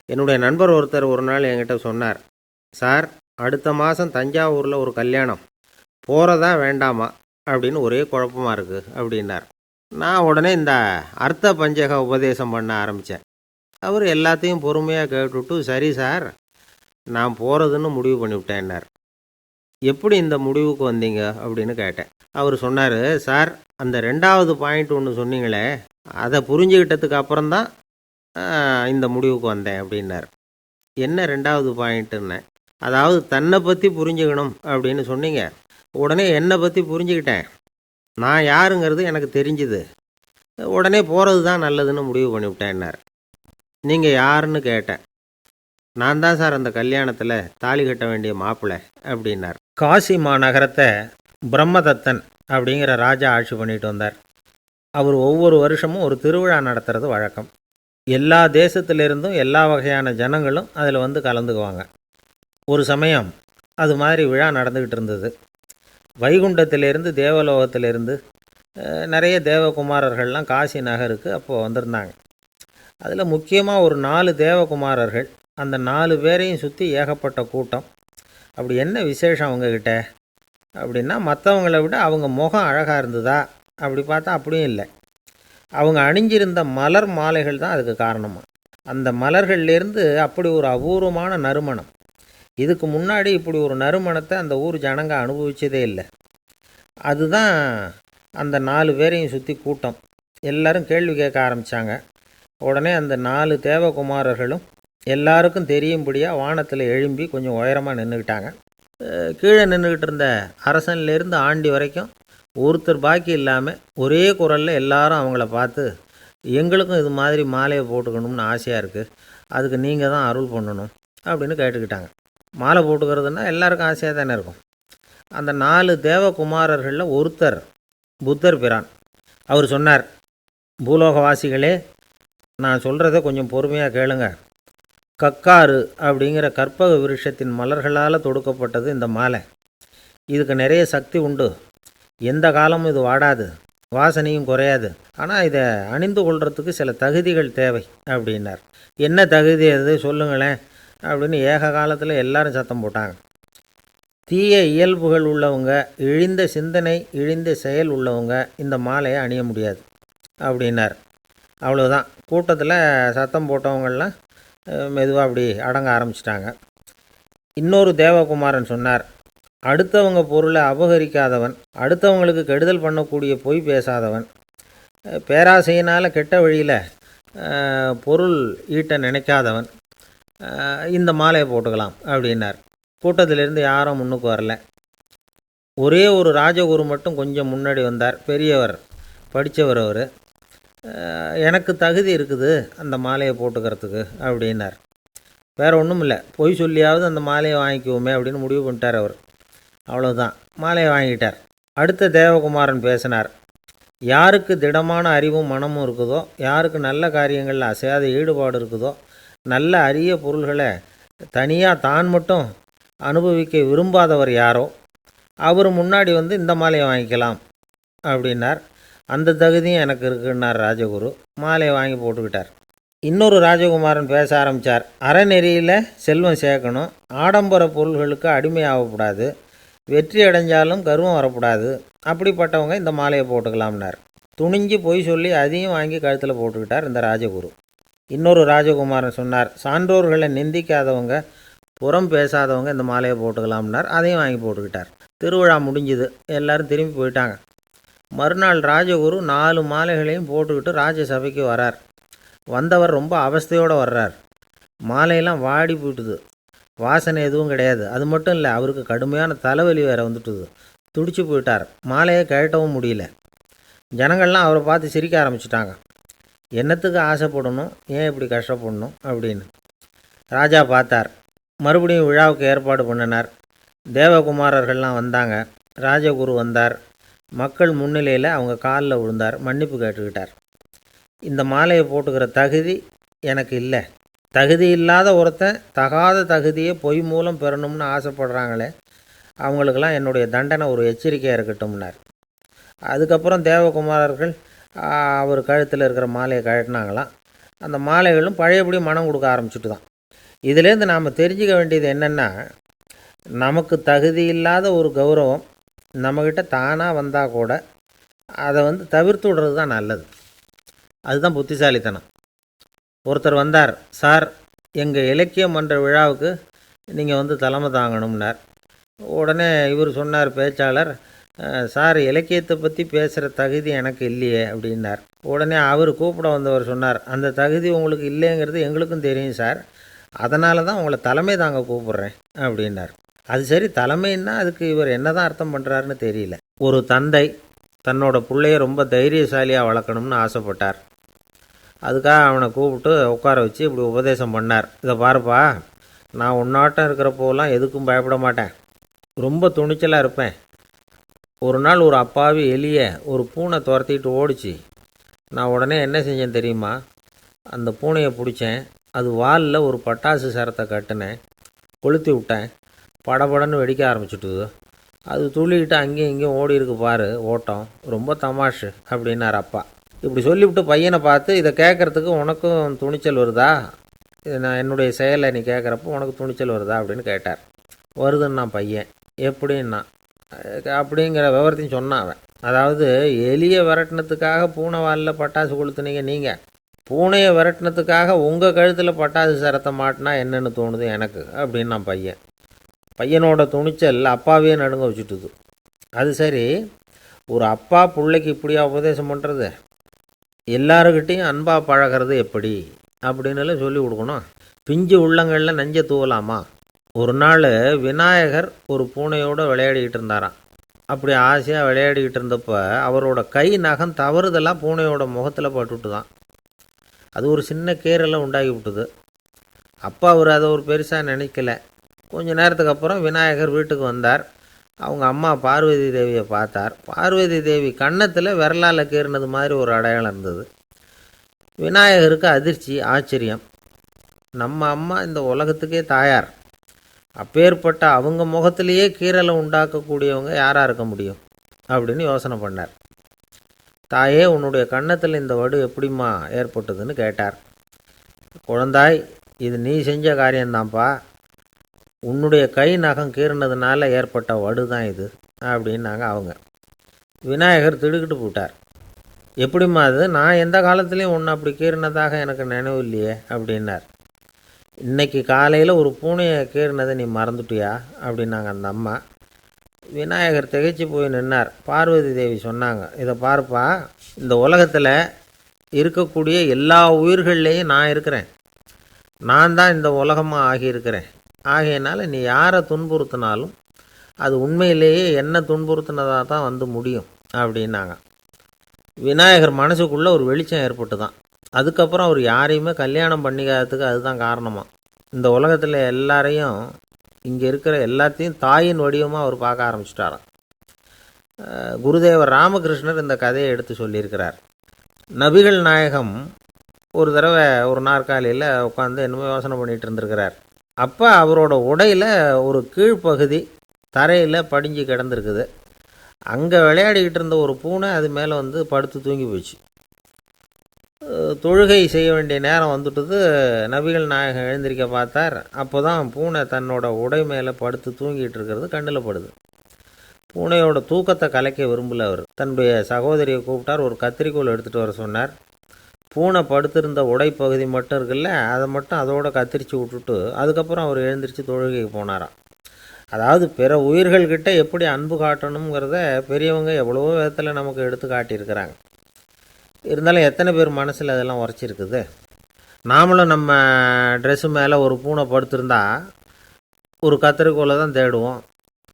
என்னுடைய நண்பர் ஒருத்தர் ஒரு நாள் என்கிட்ட சொன்னார், சார், அடுத்த மாதம் தஞ்சாவூரில் ஒரு கல்யாணம், போகிறதா வேண்டாமா அப்படின்னு ஒரே குழப்பமாக இருக்குது அப்படின்னார். நான் உடனே இந்த அர்த்த பஞ்சக உபதேசம் பண்ண ஆரம்பித்தேன். அவர் எல்லாத்தையும் பொறுமையாக கேட்டுவிட்டு, சரி சார், நான் போகிறதுன்னு முடிவு பண்ணிவிட்டேன்னார். எப்படி இந்த முடிவுக்கு வந்தீங்க அப்படின்னு கேட்டேன். அவர் சொன்னார், சார், அந்த ரெண்டாவது பாயிண்ட் ஒன்று சொன்னீங்களே, அதை புரிஞ்சுக்கிட்டதுக்கு அப்புறம்தான் இந்த முடிவுக்கு வந்தேன் அப்படின்னார். என்ன ரெண்டாவது பாயிண்ட்டுன்னு? அதாவது தன்னை பற்றி புரிஞ்சுக்கணும் அப்படின்னு சொன்னீங்க. உடனே என்னை பற்றி புரிஞ்சுக்கிட்டேன். நான் யாருங்கிறது எனக்கு தெரிஞ்சுது. உடனே போகிறது தான் நல்லதுன்னு முடிவு பண்ணிவிட்டேன்னார். நீங்கள் யாருன்னு கேட்டேன். நான் தான் சார் அந்த கல்யாணத்தில் தாலி கட்ட வேண்டிய மாப்பிள்ளை அப்படின்னார். காசி மாநகரத்தை பிரம்மதத்தன் அப்படிங்கிற ராஜா ஆட்சி பண்ணிட்டு வந்தார். அவர் ஒவ்வொரு வருஷமும் ஒரு திருவிழா நடத்துறது வழக்கம். எல்லா தேசத்திலிருந்தும் எல்லா வகையான ஜனங்களும் அதில் வந்து கலந்துக்குவாங்க. ஒரு சமயம் அது மாதிரி விழா நடந்துக்கிட்டு இருந்தது. வைகுண்டத்திலேருந்து தேவலோகத்திலேருந்து நிறைய தேவகுமாரர்கள்லாம் காசி நகருக்கு அப்போது வந்திருந்தாங்க. அதில் முக்கியமாக ஒரு 4 தேவகுமாரர்கள். அந்த 4 பேரையும் சுற்றி ஏகப்பட்ட கூட்டம். அப்படி என்ன விசேஷம் அவங்கக்கிட்ட அப்படின்னா, மற்றவங்கள விட அவங்க முகம் அழகாக இருந்ததா அப்படி பார்த்தா அப்படியும் இல்லை. அவங்க அணிஞ்சிருந்த மலர் மாலைகள் தான் அதுக்கு காரணமாக. அந்த மலர்கள்லேருந்து அப்படி ஒரு அபூர்வமான நறுமணம். இதுக்கு முன்னாடி இப்படி ஒரு நறுமணத்தை அந்த ஊர் ஜனங்க அனுபவிச்சதே இல்லை. அதுதான் அந்த 4 பேரையும் சுற்றி கூட்டம். எல்லாரும் கேள்வி கேட்க ஆரம்பித்தாங்க. உடனே அந்த 4 தேவகுமாரர்களும் எல்லாருக்கும் தெரியும்படியாக வானத்தில் எழும்பி கொஞ்சம் உயரமாக நின்றுக்கிட்டாங்க. கீழே நின்றுக்கிட்டு இருந்த அரசன்லேருந்து ஆண்டி வரைக்கும் ஒருத்தர் பாக்கி இல்லாமல் ஒரே குரலில் எல்லாரும் அவங்கள பார்த்து, எங்களுக்கும் இது மாதிரி மாலையை போட்டுக்கணும்னு ஆசையாக இருக்குது, அதுக்கு நீங்கள் தான் அருள் பண்ணணும் அப்படின்னு கேட்டுக்கிட்டாங்க. மாலை போட்டுக்கிறதுனா எல்லாருக்கும் ஆசையாக தானே இருக்கும். அந்த 4 தேவகுமாரர்களில் ஒருத்தர் புத்தர் பிரான். அவர் சொன்னார், பூலோகவாசிகளே, நான் சொல்கிறத கொஞ்சம் பொறுமையாக கேளுங்க. கக்காரு அப்படிங்கிற கற்பக விருட்சத்தின் மலர்களால் தொடுக்கப்பட்டது இந்த மாலை. இதுக்கு நிறைய சக்தி உண்டு. எந்த காலமும் இது வாடாது, வாசனையும் குறையாது. ஆனால் இதை அணிந்து கொள்கிறதுக்கு சில தகுதிகள் தேவை அப்படின்னார். என்ன தகுதி அது சொல்லுங்களேன் அப்படின்னு ஏக காலத்தில் எல்லாரும் சத்தம் போட்டாங்க. தீய இயல்புகள் உள்ளவங்க, இழிந்த சிந்தனை, இழிந்த செயல் உள்ளவங்க இந்த மாலையை அணிய முடியாது அப்படின்னார். அவ்வளோதான். கூட்டத்தில் சத்தம் போட்டவங்கள்லாம் மெதுவாக அப்படி அடங்க ஆரம்பிச்சிட்டாங்க. இன்னொரு தேவகுமாரன் சொன்னார், அடுத்தவங்க பொருளை அபகரிக்காதவன், அடுத்தவங்களுக்கு கெடுதல் பண்ணக்கூடிய பொய் பேசாதவன், பேராசையினால் கெட்ட வழியில் பொருள் ஈட்ட நினைக்காதவன் இந்த மாலையை போட்டுக்கலாம் அப்படின்னார். கூட்டத்திலிருந்து யாரும் முன்னுக்கு வரல. ஒரே ஒரு ராஜகுரு மட்டும் கொஞ்சம் முன்னாடி வந்தார். பெரியவர், படித்தவர். அவர், எனக்கு தகுதி இருக்குது அந்த மாலையை போட்டுக்கிறதுக்கு அப்படின்னார். வேறு ஒன்றும் இல்லை, பொய் சொல்லியாவது அந்த மாலையை வாங்கிக்குவோமே அப்படின்னு முடிவு பண்ணிட்டார் அவர். அவ்வளோதான், மாலையை வாங்கிட்டார். அடுத்த தேவகுமாரன் பேசினார். யாருக்கு திடமான அறிவும் மனமும் இருக்குதோ, யாருக்கு நல்ல காரியங்களில் அசையாத ஈடுபாடு இருக்குதோ, நல்ல அரிய பொருள்களை தனியாக தான் மட்டும் அனுபவிக்க விரும்பாதவர் யாரோ அவர் முன்னாடி வந்து இந்த மாலையை வாங்கிக்கலாம் அப்படின்னார். அந்த தகுதியும் எனக்கு இருக்குன்னார் ராஜகுரு. மாலையை வாங்கி போட்டுக்கிட்டார். இன்னொரு ராஜகுமாரன் பேச ஆரம்பித்தார். அறநெறியில் செல்வம் சேர்க்கணும், ஆடம்பர பொருள்களுக்கு அடிமையாகக்கூடாது, வெற்றி அடைஞ்சாலும் கர்வம் வரக்கூடாது, அப்படிப்பட்டவங்க இந்த மாலையை போட்டுக்கலாம்னார். துணிஞ்சு பொய் சொல்லி அதையும் வாங்கி கழுத்தில் போட்டுக்கிட்டார் இந்த ராஜகுரு. இன்னொரு ராஜகுமாரன் சொன்னார், சான்றோர்களை நிந்திக்காதவங்க, புறம் பேசாதவங்க இந்த மாலையை போட்டுக்கலாம்னார். அதையும் வாங்கி போட்டுக்கிட்டார். திருவிழா முடிஞ்சுது. எல்லோரும் திரும்பி போயிட்டாங்க. மறுநாள் ராஜகுரு 4 மாலைகளையும் போட்டுக்கிட்டு ராஜசபைக்கு வரார். வந்தவர் ரொம்ப அவஸ்தையோடு வர்றார். மாலையெல்லாம் வாடி போயிட்டுது, வாசனை எதுவும் கிடையாது. அது மட்டும் இல்லை, அவருக்கு கடுமையான தலைவலி வேறு வந்துட்டுது. துடிச்சு போயிட்டார். மாலையை கழட்டவும் முடியல. ஜனங்கள்லாம் அவரை பார்த்து சிரிக்க ஆரம்பிச்சிட்டாங்க. என்னத்துக்கு ஆசைப்படணும், ஏன் இப்படி கஷ்டப்படணும் அப்படின்னு. ராஜா பார்த்தார். மறுபடியும் விழாவுக்கு ஏற்பாடு பண்ணினார். தேவகுமாரர்கள்லாம் வந்தாங்க. ராஜகுரு வந்தார். மக்கள் முன்னிலையில் அவங்க காலில் விழுந்தார். மன்னிப்பு கேட்டுக்கிட்டார். இந்த மாலையை போட்டுக்கிற தகுதி எனக்கு இல்லை. தகுதி இல்லாத ஒருத்தன் தகாத தகுதியை பொய் மூலம் பெறணும்னு ஆசைப்படுறாங்களே, அவங்களுக்கெல்லாம் என்னுடைய தண்டனை ஒரு எச்சரிக்கையாக இருக்கட்டும்னார். அதுக்கப்புறம் தேவகுமாரர்கள் அவர் கழுத்தில் இருக்கிற மாலையை கழட்டினாங்களாம். அந்த மாலைகளும் பழையபடி மனம் கொடுக்க ஆரம்பிச்சுட்டு தான். இதுலேருந்து நாம் தெரிஞ்சுக்க வேண்டியது என்னென்னா, நமக்கு தகுதி இல்லாத ஒரு கௌரவம் நம்மக்கிட்ட தானாக வந்தால் கூட அதை தவிர்த்து விடுறது தான் நல்லது. அதுதான் புத்திசாலித்தனம். ஒருத்தர் வந்தார், சார் எங்கள் இலக்கிய மன்ற விழாவுக்கு நீங்கள் தலைமை தாங்கணும்னார். உடனே இவர் சொன்னார், பேச்சாளர், சார் இலக்கியத்தை பற்றி பேசுகிற தகுதி எனக்கு இல்லையே அப்படின்னார். உடனே அவர் கூப்பிட வந்தவர் சொன்னார், அந்த தகுதி உங்களுக்கு இல்லைங்கிறது எங்களுக்கும் தெரியும் சார், அதனால தான் உங்களை தலைமை தாங்க கூப்பிட்றேன் அப்படின்னார். அது சரி, தலைமைன்னா அதுக்கு இவர் என்ன தான் அர்த்தம் பண்ணுறாருன்னு தெரியல. ஒரு தந்தை தன்னோட பிள்ளைய ரொம்ப தைரியசாலியாக வளர்க்கணும்னு ஆசைப்பட்டார். அதுக்காக அவனை கூப்பிட்டு உட்கார வச்சு இப்படி உபதேசம் பண்ணார். இதை பாருப்பா, நான் உன்னாட்டம் இருக்கிறப்போலாம் எதுக்கும் பயப்பட மாட்டேன், ரொம்ப துணிச்சலாக இருப்பேன். ஒரு நாள் ஒரு அப்பாவி எலியை ஒரு பூனை துரத்திட்டு ஓடிச்சு. நான் உடனே என்ன செஞ்சேன் தெரியுமா? அந்த பூனையை பிடிச்சேன், அது வாலில் ஒரு பட்டாசு சரத்தை கட்டினேன், கொளுத்தி விட்டேன், படபடன்னு வெடிக்க ஆரம்பிச்சுட்டுது. அது துள்ளிக்கிட்டு அங்கேயும் இங்கேயும் ஓடி இருக்கு பாரு ஓட்டம், ரொம்ப தமாஷு அப்படின்னார் அப்பா. இப்படி சொல்லிவிட்டு பையனை பார்த்து, இதை கேட்குறதுக்கு உனக்கும் துணிச்சல் வருதா? நான் என்னுடைய செயலை நீ கேட்குறப்போ உனக்கு துணிச்சல் வருதா அப்படின்னு கேட்டார். வருதுன்னா பையன். எப்படின்னா அப்படிங்கிற விவரத்தையும் சொன்னான் அவன். அதாவது எலியை விரட்டினத்துக்காக பூனை வாலில் பட்டாசு கொளுத்துனீங்க நீங்கள், பூனையை விரட்டினத்துக்காக உங்கள் கழுத்தில் பட்டாசு சரத்தை மாட்டினா என்னென்னு தோணுது எனக்கு அப்படின்னு நான் பையன். பையனோட துணிச்சல் அப்பாவே நடுங்க வச்சுட்டுது. அது சரி, ஒரு அப்பா பிள்ளைக்கு இப்படியா உபதேசம் பண்ணுறது? எல்லாருக்கிட்டையும் அன்பாக பழகிறது எப்படி அப்படின்னு சொல்லி கொடுக்கணும். பிஞ்சு உள்ளங்களில் நஞ்சை தூவலாமா? ஒரு நாள் விநாயகர் ஒரு பூனையோடு விளையாடிக்கிட்டு இருந்தாராம். அப்படி ஆசையாக விளையாடிக்கிட்டு இருந்தப்போ அவரோட கை நகம் தவறுதெல்லாம் பூனையோட முகத்தில் பட்டுவிட்டு தான். அது ஒரு சின்ன கீறலை உண்டாகி விட்டுது. அப்பா அவர் அதை ஒரு பெருசாக நினைக்கல. கொஞ்ச நேரத்துக்கு அப்புறம் விநாயகர் வீட்டுக்கு வந்தார். அவங்க அம்மா பார்வதி தேவியை பார்த்தார். பார்வதி தேவி கன்னத்தில் விரலால் கீறினது மாதிரி ஒரு அடையாளம் இருந்தது. விநாயகருக்கு அதிர்ச்சி, ஆச்சரியம். நம்ம அம்மா இந்த உலகத்துக்கே தாயார், அப்பேற்பட்ட அவங்க முகத்திலேயே கீறலை உண்டாக்கக்கூடியவங்க யாராக இருக்க முடியும் அப்படின்னு யோசனை பண்ணார். தாயே, உன்னுடைய கன்னத்தில் இந்த வடு எப்படிம்மா ஏற்பட்டதுன்னு கேட்டார். குழந்தாய், இது நீ செஞ்ச காரியம்தான்ப்பா, உன்னுடைய கை நகம் கீறினதுனால ஏற்பட்ட வடு தான் இது அப்படின்னாங்க அவங்க. விநாயகர் திடுக்கிட்டு போட்டார். எப்படிம்மா அது? நான் எந்த காலத்துலேயும் ஒன்று அப்படி கீறினதாக எனக்கு நினைவு இல்லையே அப்படின்னார். இன்னைக்கு காலையில் ஒரு பூனையை கீறினதை நீ மறந்துட்டியா அப்படின்னாங்க அந்த அம்மா. விநாயகர் திகைச்சு போய் நின்னார். பார்வதி தேவி சொன்னாங்க, இதை பார்ப்பா, இந்த உலகத்தில் இருக்கக்கூடிய எல்லா உயிர்கள்லேயும் நான் இருக்கிறேன், நான் தான் இந்த உலகமாக ஆகியிருக்கிறேன். ஆகையினால நீ யாரை துன்புறுத்தினாலும் அது உண்மையிலேயே என்ன துன்புறுத்தினதாக தான் முடியும் அப்படின்னாங்க. விநாயகர் மனசுக்குள்ளே ஒரு வெளிச்சம் ஏற்பட்டு தான். அதுக்கப்புறம் அவர் யாரையுமே கல்யாணம் பண்ணிக்காததுக்கு அதுதான் காரணமாக. இந்த உலகத்தில் எல்லாரையும், இங்கே இருக்கிற எல்லாத்தையும் தாயின் வடிவமாக அவர் பார்க்க ஆரம்பிச்சிட்டாராம். குருதேவர் ராமகிருஷ்ணர் இந்த கதையை எடுத்து சொல்லியிருக்கிறார். நபிகள் நாயகம் ஒரு தடவை ஒரு நாற்காலியில் உட்காந்து என்னமோ யோசனை பண்ணிகிட்டு இருந்திருக்கிறார். அப்போ அவரோட உடையில் ஒரு கீழ்ப்பகுதி தரையில் படிஞ்சு கிடந்திருக்குது. அங்கே விளையாடிக்கிட்டு இருந்த ஒரு பூனை அது மேலே படுத்து தூங்கி போச்சு. தொழுகை செய்ய வேண்டிய நேரம் வந்துட்டது. நபிகள் நாயகம் எழுந்திருக்க பார்த்தார். அப்போ தான் பூனை தன்னோட உடை மேலே படுத்து தூங்கிட்டு இருக்கிறது கண்ணில் படுது. பூனையோட தூக்கத்தை கலைக்க விரும்பல அவர். தன்னுடைய சகோதரியை கூப்பிட்டார், ஒரு கத்திரிக்கோல் எடுத்துகிட்டு வர சொன்னார். பூனை படுத்திருந்த உடைப்பகுதி மட்டும் இருக்குல்ல, அதை மட்டும் அதோட கத்திரிச்சு விட்டுட்டு அதுக்கப்புறம் அவர் எழுந்திரிச்சு தொழுகைக்கு போனாராம். அதாவது பிற உயிர்கள்கிட்ட எப்படி அன்பு காட்டணுங்கிறத பெரியவங்க எவ்வளவோ விதத்தில் நமக்கு எடுத்து காட்டியிருக்கிறாங்க. இருந்தாலும் எத்தனை பேர் மனசில் அதெல்லாம் உரைச்சிருக்குது? நாமளும் நம்ம ட்ரெஸ்ஸு மேலே ஒரு பூனை படுத்திருந்தா ஒரு கத்திரிக்கோலை தான் தேடுவோம்,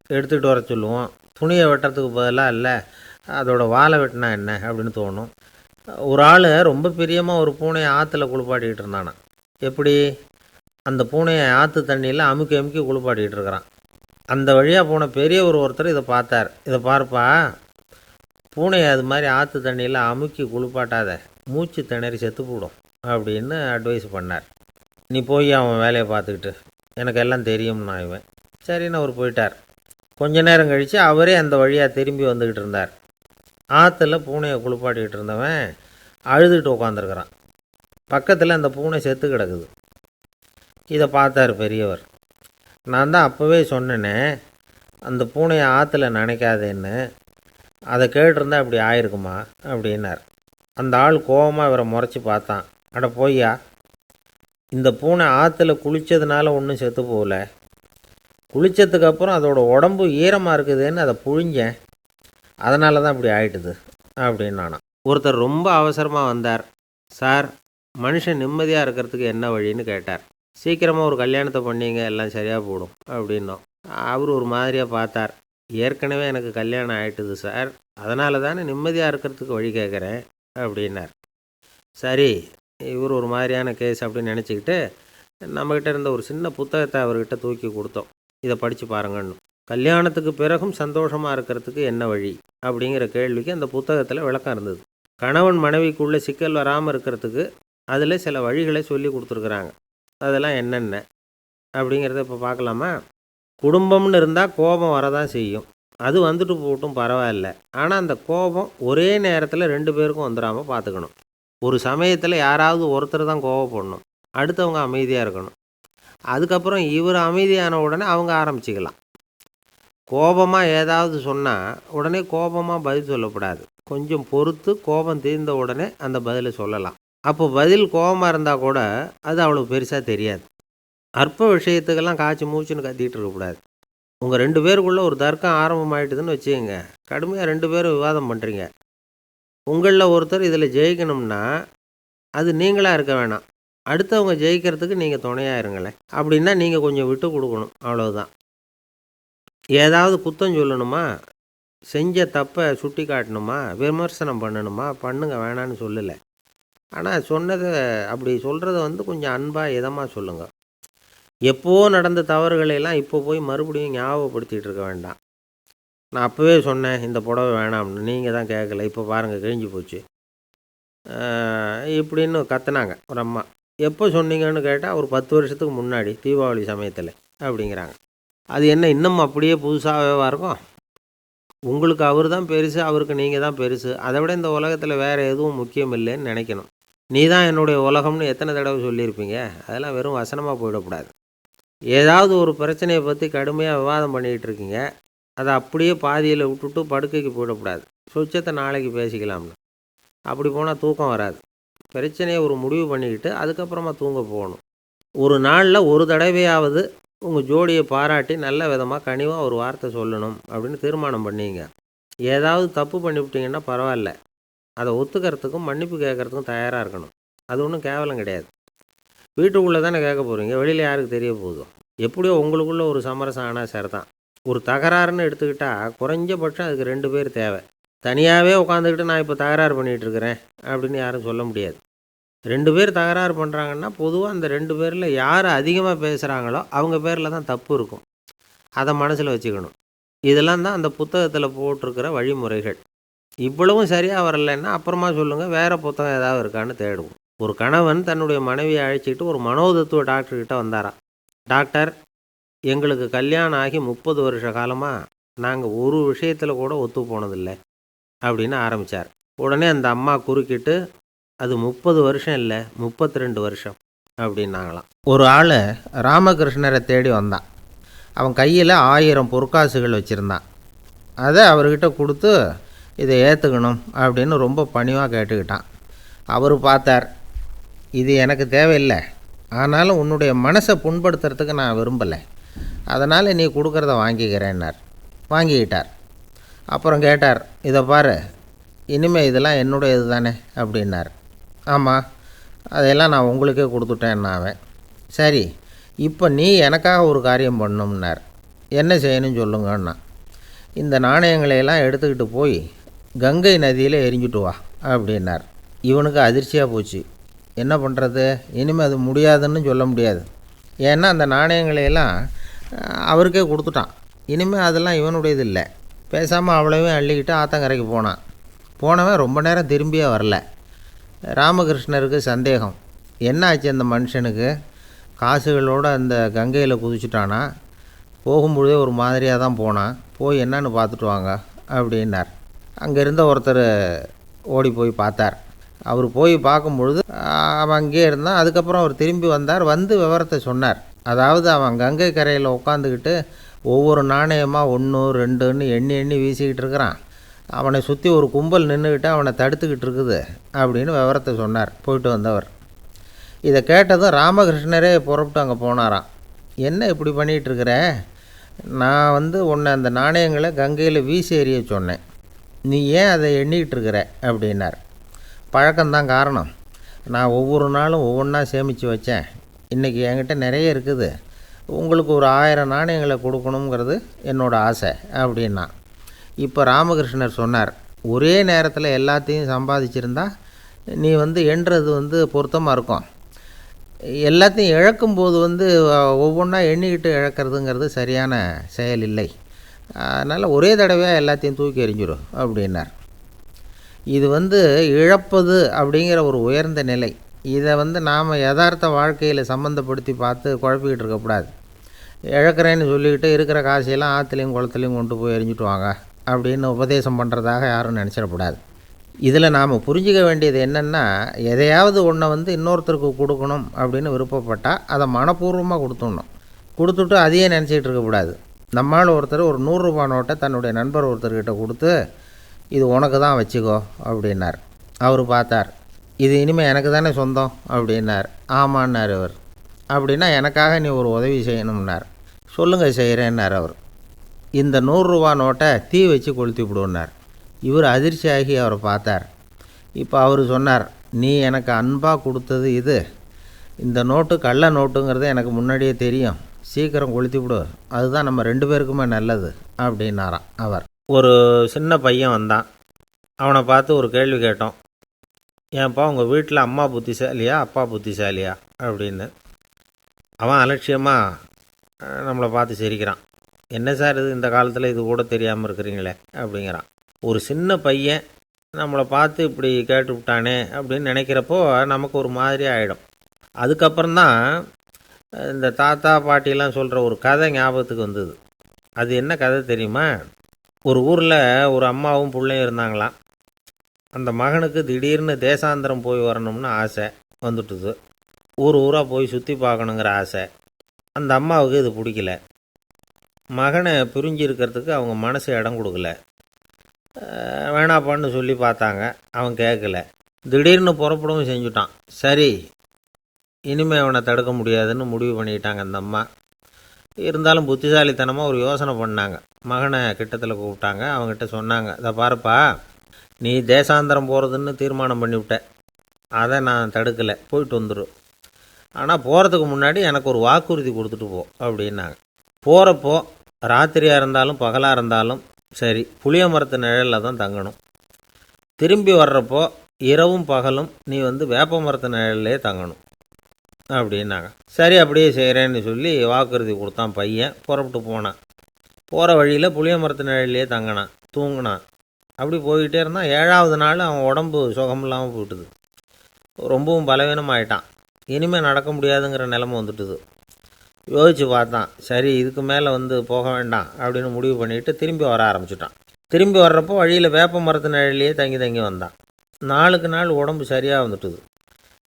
எடுத்துக்கிட்டு வர சொல்லுவோம். துணியை வெட்டுறதுக்கு பதிலாக இல்லை அதோட வாழை வெட்டினா என்ன அப்படின்னு தோணும். ஒரு ஆள் ரொம்ப பிரியமாக ஒரு பூனையை ஆற்றுல குளிப்பாட்டிக்கிட்டு இருந்தானா. எப்படி? அந்த பூனையை ஆற்று தண்ணியில் அமுக்கி அமுக்கி குளிப்பாட்டிக்கிட்டு இருக்கிறான். அந்த வழியாக போன பெரியவர் ஒருத்தர் இதை பார்த்தார். இதை பார்ப்பா, பூனையை அது மாதிரி ஆற்று தண்ணியில் அமுக்கி குளிப்பாட்டாத, மூச்சு திணறி செத்து போடும் அப்படின்னு அட்வைஸ் பண்ணார். நீ போய் அவன் வேலையை பார்த்துக்கிட்டு, எனக்கு எல்லாம் தெரியும்னா இவன். சரின்னு அவர் போயிட்டார். கொஞ்ச நேரம் கழித்து அவரே அந்த வழியாக திரும்பி வந்துக்கிட்டு இருந்தார். ஆற்றுல பூனையை குளிப்பாட்டிக்கிட்டு இருந்தவன் அழுதுகிட்டு உட்காந்துருக்கிறான். பக்கத்தில் அந்த பூனை செத்து கிடக்குது. இதை பார்த்தார் பெரியவர். நான் தான் அப்போவே சொன்னேனே அந்த பூனையை ஆற்றுல நினைக்காதேன்னு. அதை கேட்டிருந்தா இப்படி ஆயிருக்குமா அப்படின்னார். அந்த ஆள் கோபமாக இவரை முறைச்சி பார்த்தான். அட போய்யா, இந்த பூனை ஆற்றுல குளித்ததுனால ஒன்றும் செத்து போகல. குளித்ததுக்கப்புறம் அதோட உடம்பு ஈரமாக இருக்குதுன்னு அதை புழிஞ்சேன், அதனால தான் இப்படி ஆயிட்டுது அப்படின்னு நானாம். ஒருத்தர் ரொம்ப அவசரமாக வந்தார். சார், மனுஷன் நிம்மதியாக இருக்கிறதுக்கு என்ன வழின்னு கேட்டார். சீக்கிரமாக ஒரு கல்யாணத்தை பண்ணிங்க, எல்லாம் சரியாக போடும் அப்படின்னோம். அவர் ஒரு மாதிரியாக பார்த்தார். ஏற்கனவே எனக்கு கல்யாணம் ஆகிட்டுது சார், அதனால தானே நிம்மதியாக இருக்கிறதுக்கு வழி கேட்குறேன் அப்படின்னார். சரி, இவர் ஒரு மாதிரியான கேஸ் அப்படின்னு நினச்சிக்கிட்டு நம்மக்கிட்ட இருந்த ஒரு சின்ன புத்தகத்தை அவர்கிட்ட தூக்கி கொடுத்தோம். இதை படித்து பாருங்கன்னு. கல்யாணத்துக்கு பிறகும் சந்தோஷமாக இருக்கிறதுக்கு என்ன வழி அப்படிங்கிற கேள்விக்கு அந்த புத்தகத்தில் விளக்கம் இருந்தது. கணவன் மனைவிக்குள்ளே சிக்கல் வராமல் இருக்கிறதுக்கு அதில் சில வழிகளை சொல்லி கொடுத்துருக்குறாங்க. அதெல்லாம் என்னென்ன அப்படிங்கிறத இப்போ பார்க்கலாமா? குடும்பம்னு இருந்தால் கோபம் வரதான் செய்யும். அது வந்துட்டு போகட்டும், பரவாயில்ல. ஆனால் அந்த கோபம் ஒரே நேரத்தில் 2 பேருக்கும் வந்துடாமல் பார்த்துக்கணும். ஒரு சமயத்தில் யாராவது ஒருத்தர் தான் கோபப்படணும், அடுத்தவங்க அமைதியாக இருக்கணும். அதுக்கப்புறம் இவர் அமைதியான உடனே அவங்க ஆரம்பிச்சிக்கலாம். கோபமாக ஏதாவது சொன்னால் உடனே கோபமாக பதில் சொல்லக்கூடாது. கொஞ்சம் பொறுத்து கோபம் தீர்ந்த உடனே அந்த பதிலை சொல்லலாம். அப்போ பதில் கோபமாக இருந்தால் கூட அது அவ்வளோ பெருசாக தெரியாது. அற்ப விஷயத்துக்கெல்லாம் காய்ச்சி மூச்சுன்னு கத்திகிட்டு இருக்கக்கூடாது. உங்கள் 2 பேருக்குள்ளே ஒரு தர்க்கம் ஆரம்பமாயிட்டுதுன்னு வச்சுக்கோங்க. கடுமையாக 2 பேரும் விவாதம் பண்ணுறீங்க. உங்களில் ஒருத்தர் இதில் ஜெயிக்கணும்னா அது நீங்களாக இருக்க வேணாம், அடுத்தவங்க ஜெயிக்கிறதுக்கு நீங்கள் துணையாக இருங்களேன். அப்படின்னா நீங்கள் கொஞ்சம் விட்டு கொடுக்கணும், அவ்வளோதான். ஏதாவது குத்தம் சொல்லணுமா, செஞ்ச தப்பை சுட்டி காட்டணுமா, விமர்சனம் பண்ணணுமா, பண்ணுங்க, வேணான்னு சொல்லலை. ஆனால் சொன்னதை அப்படி சொல்கிறத கொஞ்சம் அன்பாக இதமாக சொல்லுங்கள். எப்போவோ நடந்த தவறுகளையெல்லாம் இப்போ போய் மறுபடியும் ஞாபகப்படுத்திகிட்டு இருக்க வேண்டாம். நான் அப்போவே சொன்னேன் இந்த புடவை வேணாம்னு, நீங்கள் தான் கேட்கல, இப்போ பாருங்கள் கிழிஞ்சு போச்சு இப்படின்னு கத்துனாங்க ஒரு அம்மா. எப்போ சொன்னீங்கன்னு கேட்டால் ஒரு 10 வருஷத்துக்கு முன்னாடி தீபாவளி சமயத்தில் அப்படிங்கிறாங்க. அது என்ன இன்னும் அப்படியே புதுசாகவே இருக்கும்? உங்களுக்கு அவர் தான் பெருசு, அவருக்கு நீங்கள் தான் பெருசு. அதை விட இந்த உலகத்தில் வேறு எதுவும் முக்கியம் இல்லைன்னு நினைக்கணும். நீ தான் என்னுடைய உலகம்னு எத்தனை தடவை சொல்லியிருப்பீங்க? அதெல்லாம் வெறும் வசனமாக போயிடக்கூடாது. ஏதாவது ஒரு பிரச்சனையை பற்றி கடுமையாக விவாதம் பண்ணிக்கிட்டு இருக்கீங்க, அதை அப்படியே பாதியில் விட்டுட்டு படுக்கைக்கு போயிடக்கூடாது. சொச்சத்தை நாளைக்கு பேசிக்கலாம்னு. அப்படி போனால் தூக்கம் வராது. பிரச்சனையை ஒரு முடிவு பண்ணிக்கிட்டு அதுக்கப்புறமா தூங்க போகணும். ஒரு நாளில் ஒரு தடவையாவது உங்கள் ஜோடியை பாராட்டி நல்ல விதமாக கனிவாக ஒரு வார்த்தை சொல்லணும் அப்படின்னு தீர்மானம் பண்ணிங்க. ஏதாவது தப்பு பண்ணிவிட்டிங்கன்னா பரவாயில்ல, அதை ஒத்துக்கிறதுக்கும் மன்னிப்பு கேட்குறதுக்கும் தயாராக இருக்கணும். அது ஒன்றும் கேவலம் கிடையாது. வீட்டுக்குள்ளே தானே கேட்க போகிறீங்க, வெளியில் யாருக்கு தெரிய போதும்? எப்படியோ உங்களுக்குள்ளே ஒரு சமரசம் ஆனால் சரி தான். ஒரு தகராறுன்னு எடுத்துக்கிட்டால் குறைஞ்சபட்சம் அதுக்கு 2 பேர் தேவை. தனியாகவே உட்காந்துக்கிட்டு நான் இப்போ தகராறு பண்ணிகிட்டு இருக்கிறேன் அப்படின்னு யாரும் சொல்ல முடியாது. 2 பேர் தகராறு பண்ணுறாங்கன்னா பொதுவாக அந்த 2 பேரில் யார் அதிகமாக பேசுகிறாங்களோ அவங்க பேரில் தான் தப்பு இருக்கும். அதை மனசில் வச்சுக்கணும். இதெல்லாம் தான் அந்த புத்தகத்தில் போட்டிருக்கிற வழிமுறைகள். இவ்வளவும் சரியாக வரலைன்னா அப்புறமா சொல்லுங்கள், வேறு புத்தகம் ஏதாவது இருக்கான்னு தேடுவோம். ஒரு கணவன் தன்னுடைய மனைவியை அழைச்சிக்கிட்டு ஒரு மனோதத்துவ டாக்டர்கிட்ட வந்தாராம். டாக்டர், எங்களுக்கு கல்யாணம் ஆகி 30 வருஷ காலமாக நாங்கள் ஒரு விஷயத்தில் கூட ஒத்து போனதில்லை அப்படின்னு ஆரம்பித்தார். உடனே அந்த அம்மா குறுக்கிட்டு, அது 30 வருஷம் இல்லை, 32 வருஷம் அப்படின்னாங்களாம். ஒரு ஆள் ராமகிருஷ்ணரை தேடி வந்தான். அவன் கையில் 1000 பொற்காசுகள் வச்சுருந்தான். அதை அவர்கிட்ட கொடுத்து இதை ஏற்றுக்கணும் அப்படின்னு ரொம்ப பணிவாக கேட்டுக்கிட்டான். அவர் பார்த்தார், இது எனக்கு தேவையில்லை, ஆனாலும் உன்னுடைய மனசை புண்படுத்துறதுக்கு நான் விரும்பலை, அதனால் நீ கொடுக்குறத வாங்கிக்கிறேன்னார். வாங்கிக்கிட்டார். அப்புறம் கேட்டார், இதை பாரு, இனிமேல் இதெல்லாம் என்னுடைய இது தானே அப்படின்னார். ஆமாம், அதையெல்லாம் நான் உங்களுக்கே கொடுத்துட்டேன் அவன். சரி, இப்போ நீ எனக்காக ஒரு காரியம் பண்ணணும்னார். என்ன செய்யணும்னு சொல்லுங்கன்னா, இந்த நாணயங்களையெல்லாம் எடுத்துக்கிட்டு போய் கங்கை நதியில் எரிஞ்சுட்டு வா அப்படின்னார். இவனுக்கு அதிர்ச்சியாக போச்சு. என்ன பண்ணுறது? இனிமேல் அது முடியாதுன்னு சொல்ல முடியாது. ஏன்னா அந்த நாணயங்களையெல்லாம் அவருக்கே கொடுத்துட்டான். இனிமேல் அதெல்லாம் இவனுடையது இல்லை. பேசாமல் அவ்வளவையும் அள்ளிக்கிட்டு ஆத்தங்கரைக்கு போனான். போனவன் ரொம்ப நேரம் திரும்பியே வரல. ராமகிருஷ்ணருக்கு சந்தேகம், என்ன ஆச்சு அந்த மனுஷனுக்கு? காசுகளோடு அந்த கங்கையில் குதிச்சுட்டானா? போகும்பொழுதே ஒரு மாதிரியாக தான் போனான், போய் என்னன்னு பார்த்துட்டு வாங்க அப்படின்னார். அங்கே இருந்த ஒருத்தர் ஓடி போய் பார்த்தார். அவர் போய் பார்க்கும்பொழுது அவன் அங்கேயே இருந்தான். அதுக்கப்புறம் அவர் திரும்பி வந்தார். வந்து விவரத்தை சொன்னார். அதாவது அவன் கங்கை கரையில் உட்காந்துக்கிட்டு ஒவ்வொரு நாணயமாக 1 2ன்னு எண்ணி எண்ணி வீசிக்கிட்டு இருக்கிறான். அவனை சுற்றி ஒரு கும்பல் நின்றுக்கிட்டு அவனை தடுத்துக்கிட்டு இருக்குது அப்படின்னு விவரத்தை சொன்னார் போயிட்டு வந்தவர். இதை கேட்டதும் ராமகிருஷ்ணரே புறப்பட்டு அங்கே போனாராம். என்ன இப்படி பண்ணிகிட்ருக்கிற? நான் உன்னை அந்த நாணயங்களை கங்கையில் வீசி எறிய சொன்னேன், நீ ஏன் அதை எண்ணிக்கிட்டு இருக்கிற அப்படின்னார். பழக்கம்தான் காரணம். நான் ஒவ்வொரு நாளும் ஒவ்வொன்றா சேமித்து வச்சேன். இன்றைக்கி என்கிட்ட நிறைய இருக்குது. உங்களுக்கு ஒரு 1000 நாணயங்களை கொடுக்கணுங்கிறது என்னோடய ஆசை அப்படின்னா. இப்போ ராமகிருஷ்ணர் சொன்னார், ஒரே நேரத்தில் எல்லாத்தையும் சம்பாதிச்சிருந்தா நீ எண்ணுறது பொருத்தமாக இருக்கும். எல்லாத்தையும் இழக்கும்போது ஒவ்வொன்றா எண்ணிக்கிட்டு இழக்கிறதுங்கிறது சரியான செயல் இல்லை. அதனால் ஒரே தடவையாக எல்லாத்தையும் தூக்கி எறிஞ்சிடும் அப்படின்னார். இது இழப்பது அப்படிங்கிற ஒரு உயர்ந்த நிலை. இதை நாம் யதார்த்த வாழ்க்கையில் சம்மந்தப்படுத்தி பார்த்து குழப்பிக்கிட்டு இருக்கக்கூடாது. இழக்கிறேன்னு சொல்லிக்கிட்டு இருக்கிற காசையெல்லாம் ஆற்றுலையும் குளத்துலையும் கொண்டு போய் எறிஞ்சிட்டு வாங்க அப்படின்னு உபதேசம் பண்ணுறதாக யாரும் நினச்சிடக்கூடாது. இதில் நாம் புரிஞ்சிக்க வேண்டியது என்னென்னா, எதையாவது ஒன்றை இன்னொருத்தருக்கு கொடுக்கணும் அப்படின்னு விருப்பப்பட்டால் அதை மனப்பூர்வமாக கொடுத்துடணும். கொடுத்துட்டு அதையே நினச்சிக்கிட்டு இருக்கக்கூடாது. நம்மால் ஒருத்தர் ஒரு 100 ரூபா நோட்டை தன்னுடைய நண்பர் ஒருத்தர்கிட்ட கொடுத்து, இது உனக்கு தான் வச்சுக்கோ அப்படின்னார். அவர் பார்த்தார், இது இனிமேல் எனக்கு தானே சொந்தம் அப்படின்னார். ஆமான்னார் அவர். அப்படின்னா எனக்காக நீ ஒரு உதவி செய்யணும்னார். சொல்லுங்கள் செய்கிறேன்னார் அவர். இந்த 100 ரூபா நோட்டை தீ வச்சு கொளுத்தி விடுன்னார். இவர் அதிர்ச்சியாகி அவரை பார்த்தார். இப்போ அவர் சொன்னார், நீ எனக்கு அன்பாக கொடுத்தது இது. இந்த நோட்டு கள்ள நோட்டுங்கிறது எனக்கு முன்னாடியே தெரியும். சீக்கிரம் கொளுத்தி விடு, அதுதான் நம்ம 2 பேருக்குமே நல்லது அப்படின்னாராம் அவர். ஒரு சின்ன பையன் வந்தான். அவனை பார்த்து ஒரு கேள்வி கேட்டோம். ஏன்ப்பா உங்கள் வீட்டில் அம்மா புத்திசாலியா அப்பா புத்திசாலியா அப்படின்னு. அவன் அலட்சியமாக நம்மளை பார்த்து சிரிக்கிறான். என்ன சார் இது, இந்த காலத்தில் இது கூட தெரியாமல் இருக்கிறீங்களே அப்படிங்கிறான். ஒரு சின்ன பையன் நம்மளை பார்த்து இப்படி கேட்டு விட்டானே அப்படின்னு நினைக்கிறப்போ நமக்கு ஒரு மாதிரி ஆகிடும். அதுக்கப்புறம்தான் இந்த தாத்தா பாட்டிலாம் சொல்கிற ஒரு கதை ஞாபகத்துக்கு வந்தது. அது என்ன கதை தெரியுமா? ஒரு ஊரில் ஒரு அம்மாவும் பிள்ளையும் இருந்தாங்களாம். அந்த மகனுக்கு திடீர்னு தேசாந்திரம் போய் வரணும்னு ஆசை வந்துட்டுது. ஊராக போய் சுற்றி பார்க்கணுங்கிற ஆசை. அந்த அம்மாவுக்கு இது பிடிக்கல. மகனை பிரிஞ்சு இருக்கிறதுக்கு அவங்க மனசு இடம் கொடுக்கல. வேணாப்பான்னு சொல்லி பார்த்தாங்க, அவன் கேட்கல. திடீர்னு புறப்படவும் செஞ்சுட்டான். சரி, இனிமேல் அவனை தடுக்க முடியாதுன்னு முடிவு பண்ணிக்கிட்டாங்க அந்த அம்மா. இருந்தாலும் புத்திசாலித்தனமாக ஒரு யோசனை பண்ணாங்க. மகனை கிட்டத்தில் கூப்பிட்டாங்க. அவங்ககிட்ட சொன்னாங்க, இதை பாருப்பா, நீ தேசாந்திரம் போகிறதுன்னு தீர்மானம் பண்ணிவிட்ட, அதை நான் தடுக்கலை, போயிட்டு வந்துடும். ஆனால் போகிறதுக்கு முன்னாடி எனக்கு ஒரு வாக்குறுதி கொடுத்துட்டு போ அப்படின்னாங்க. போகிறப்போ ராத்திரியாக இருந்தாலும் பகலாக இருந்தாலும் சரி, புளிய மரத்து நிழலில் தான் தங்கணும். திரும்பி வர்றப்போ இரவும் பகலும் நீ வேப்ப மரத்து நிழல்லே தங்கணும் அப்படின்னாங்க. சரி, அப்படியே செய்கிறேன்னு சொல்லி வாக்குறுதி கொடுத்தான் பையன். புறப்பட்டு போனான். போகிற வழியில் புளிய மரத்து நிழல்லே தங்கினான், தூங்கினான். அப்படி போய்கிட்டே இருந்தான். 7ஆவது நாள் அவன் உடம்பு சுகமில்லாமல் போயிட்டுது. ரொம்பவும் பலவீனமாயிட்டான். இனிமேல் நடக்க முடியாதுங்கிற நிலைமை வந்துட்டுது. யோசித்து பார்த்தான். சரி, இதுக்கு மேலே போக வேண்டாம் அப்படின்னு முடிவு பண்ணிவிட்டு திரும்பி வர ஆரம்பிச்சிட்டான். திரும்பி வர்றப்போ வழியில் வேப்ப மரத்து நிழல்லையே தங்கி தங்கி வந்தான். நாளுக்கு நாள் உடம்பு சரியாக வந்துட்டுது.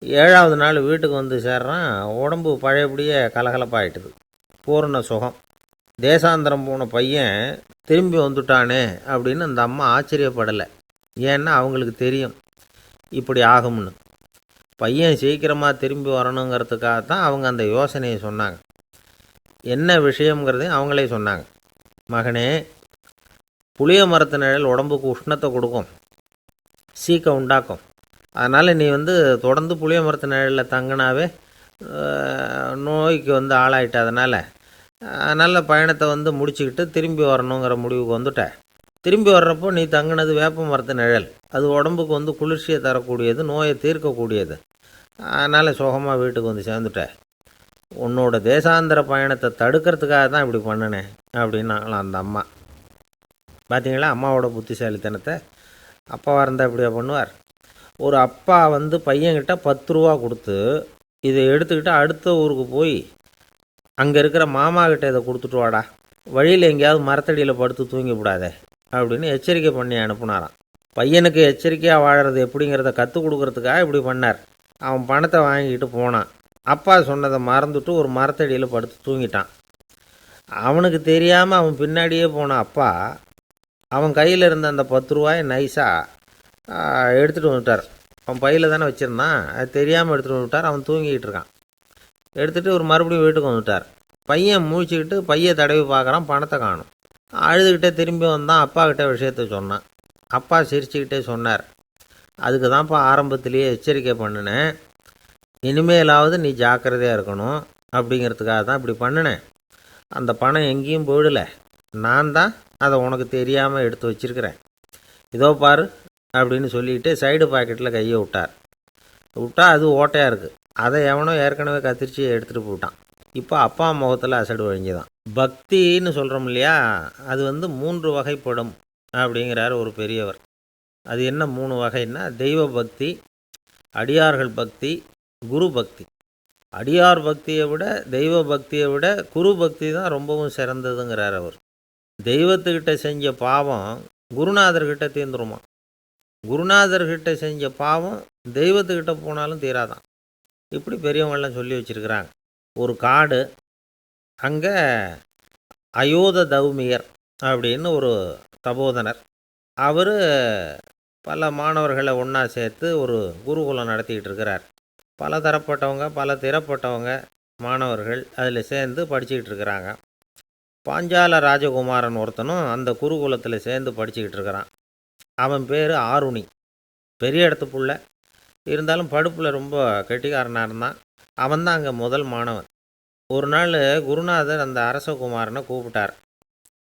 7ஆவது நாள் வீட்டுக்கு சேர்றான். உடம்பு பழையபடியே கலகலப்பாயிட்டுது. பூர்ண சுகம். தேசாந்திரம் போன பையன் திரும்பி வந்துட்டானே அப்படின்னு அந்த அம்மா ஆச்சரியப்படலை. ஏன்னா அவங்களுக்கு தெரியும் இப்படி ஆகும்னு. பையன் சீக்கிரமாக திரும்பி வரணுங்கிறதுக்காக தான் அவங்க அந்த யோசனையை சொன்னாங்க. என்ன விஷயங்கிறதையும் அவங்களே சொன்னாங்க. மகனே, புளிய மரத்து நிழல் உடம்புக்கு உஷ்ணத்தை கொடுக்கும், சீக்கம் உண்டாக்கும். அதனால் நீ தொடர்ந்து புளிய மரத்து நிழலில் தங்கினாவே நோய்க்கு ஆளாயிட்ட. அதனால் பயணத்தை முடிச்சுக்கிட்டு திரும்பி வரணுங்கிற முடிவுக்கு வந்துட்ட. திரும்பி வர்றப்போ நீ தங்கினது வேப்ப மரத்து நிழல். அது உடம்புக்கு குளிர்ச்சியை தரக்கூடியது, நோயை தீர்க்கக்கூடியது. அதனால் சுகமாக வீட்டுக்கு சேர்ந்துட்ட. உன்னோட தேசாந்திர பயணத்தை தடுக்கிறதுக்காக தான் இப்படி பண்ணினேன் அப்படின்னாங்களாம் அந்த அம்மா. பார்த்தீங்களா அம்மாவோட புத்திசாலித்தனத்தை? அப்பாவாக இருந்தால் இப்படியா பண்ணுவார்? ஒரு அப்பா பையன்கிட்ட 10 ரூபா கொடுத்து இதை எடுத்துக்கிட்டு அடுத்த ஊருக்கு போய் அங்கே இருக்கிற மாமா கிட்ட இதை கொடுத்துட்டு வாடா, வழியில் எங்கேயாவது மரத்தடியில் படுத்து தூங்கி விடாதே அப்படின்னு எச்சரிக்கை பண்ணி அனுப்புனாராம். பையனுக்கு எச்சரிக்கையாக வாழறது எப்படிங்கிறத கற்றுக் கொடுக்கறதுக்காக இப்படி பண்ணார். அவன் பணத்தை வாங்கிக்கிட்டு போனான். அப்பா சொன்னதை மறந்துட்டு ஒரு மரத்தடியில் படுத்து தூங்கிட்டான். அவனுக்கு தெரியாமல் அவன் பின்னாடியே போன அப்பா அவன் கையில் இருந்த அந்த 10 ரூபாயை நைஸாக எடுத்துகிட்டு வந்துட்டார். அவன் பையில் தானே வச்சுருந்தான், அது தெரியாமல் எடுத்துகிட்டு வந்துட்டார். அவன் தூங்கிக்கிட்டு இருக்கான். எடுத்துகிட்டு ஒரு மறுபடியும் வீட்டுக்கு வந்துட்டார். பையன் முழிச்சுக்கிட்டு பையை தடவி பார்க்குறான், பணத்தை காணும். அழுதுகிட்டே திரும்பி வந்தான், அப்பா கிட்ட விஷயத்த சொன்னான். அப்பா சிரிச்சுக்கிட்டே சொன்னார், அதுக்கு தான்ப்பா ஆரம்பத்திலேயே எச்சரிக்கை பண்ணினேன், இனிமேலாவது நீ ஜாக்கிரதையாக இருக்கணும் அப்படிங்கிறதுக்காக தான் இப்படி பண்ணினேன். அந்த பணம் எங்கேயும் போயிடலை, நான் தான் அதை உனக்கு தெரியாமல் எடுத்து வச்சிருக்கிறேன். இதோ பாரு அப்படின்னு சொல்லிட்டு சைடு பாக்கெட்டில் கையை விட்டா அது ஓட்டையாக இருக்குது. அதை எவனோ ஏற்கனவே கத்திரிச்சு எடுத்துகிட்டு போயிட்டான். இப்போ அப்பா முகத்தில் அசடு வழிஞ்சுதான். பக்தின்னு சொல்கிறோம் இல்லையா, அது 3 வகைப்படும் அப்படிங்கிறார் ஒரு பெரியவர். அது என்ன 3 வகைன்னா, தெய்வ பக்தி, அடியார்கள் பக்தி, குரு பக்தி. அடியார் பக்தியை விட தெய்வ பக்தியை விட குரு பக்தி தான் ரொம்பவும் சிறந்ததுங்கிறார் அவர். தெய்வத்துக்கிட்ட செஞ்ச பாவம் குருநாதர்கிட்ட தீர்ந்துருமா, குருநாதர்கிட்ட செஞ்ச பாவம் தெய்வத்துக்கிட்ட போனாலும் தீராதான். இப்படி பெரியவங்களாம் சொல்லி வச்சுருக்கிறாங்க. ஒரு காடு, அங்கே அயோத தௌமியர் அப்படின்னு ஒரு தபோதனர். அவர் பல மாணவர்களை ஒன்றா சேர்த்து ஒரு குருகுலம் நடத்திக்கிட்டு இருக்கிறார். பல தரப்பட்டவங்க பல திறப்பட்டவங்க மாணவர்கள் அதில் சேர்ந்து படிச்சுக்கிட்டு இருக்கிறாங்க. பாஞ்சால ராஜகுமாரன் ஒருத்தனும் அந்த குருகுலத்தில் சேர்ந்து படிச்சுக்கிட்டு இருக்கிறான். அவன் பேர் ஆருணி. பெரிய இடத்து புள்ள, இருந்தாலும் படுப்பில் ரொம்ப கெட்டிக்காரனாக இருந்தான். அவன் தான் அங்கே முதல் மாணவன். ஒரு நாள் குருநாதர் அந்த அரசகுமாரனை கூப்பிட்டார்.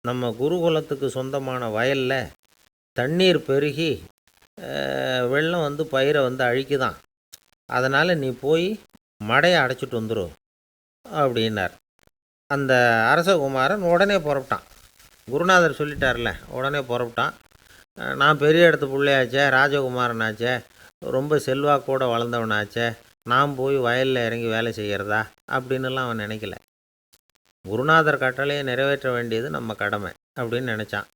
நம்ம குருகுலத்துக்கு சொந்தமான வயலில் தண்ணீர் பெருகி வெள்ளம் பயிரை அழிக்குதான், அதனால் நீ போய் மடையை அடைச்சிட்டு வந்துடும் அப்படின்னார். அந்த அரசகுமாரன் உடனே புறப்பட்டான். குருநாதர் சொல்லிட்டார்ல, உடனே புறப்பட்டான். நான் பெரிய இடத்து பிள்ளையாச்சே, ராஜகுமாரனாச்சே, ரொம்ப செல்வாக்கோடு வளர்ந்தவனாச்சே, நான் போய் வயலில் இறங்கி வேலை செய்கிறதா அப்படின்னுலாம் அவன் நினைக்கல. குருநாதர் கட்டளையை நிறைவேற்ற வேண்டியது நம்ம கடமை அப்படின்னு நினச்சான்.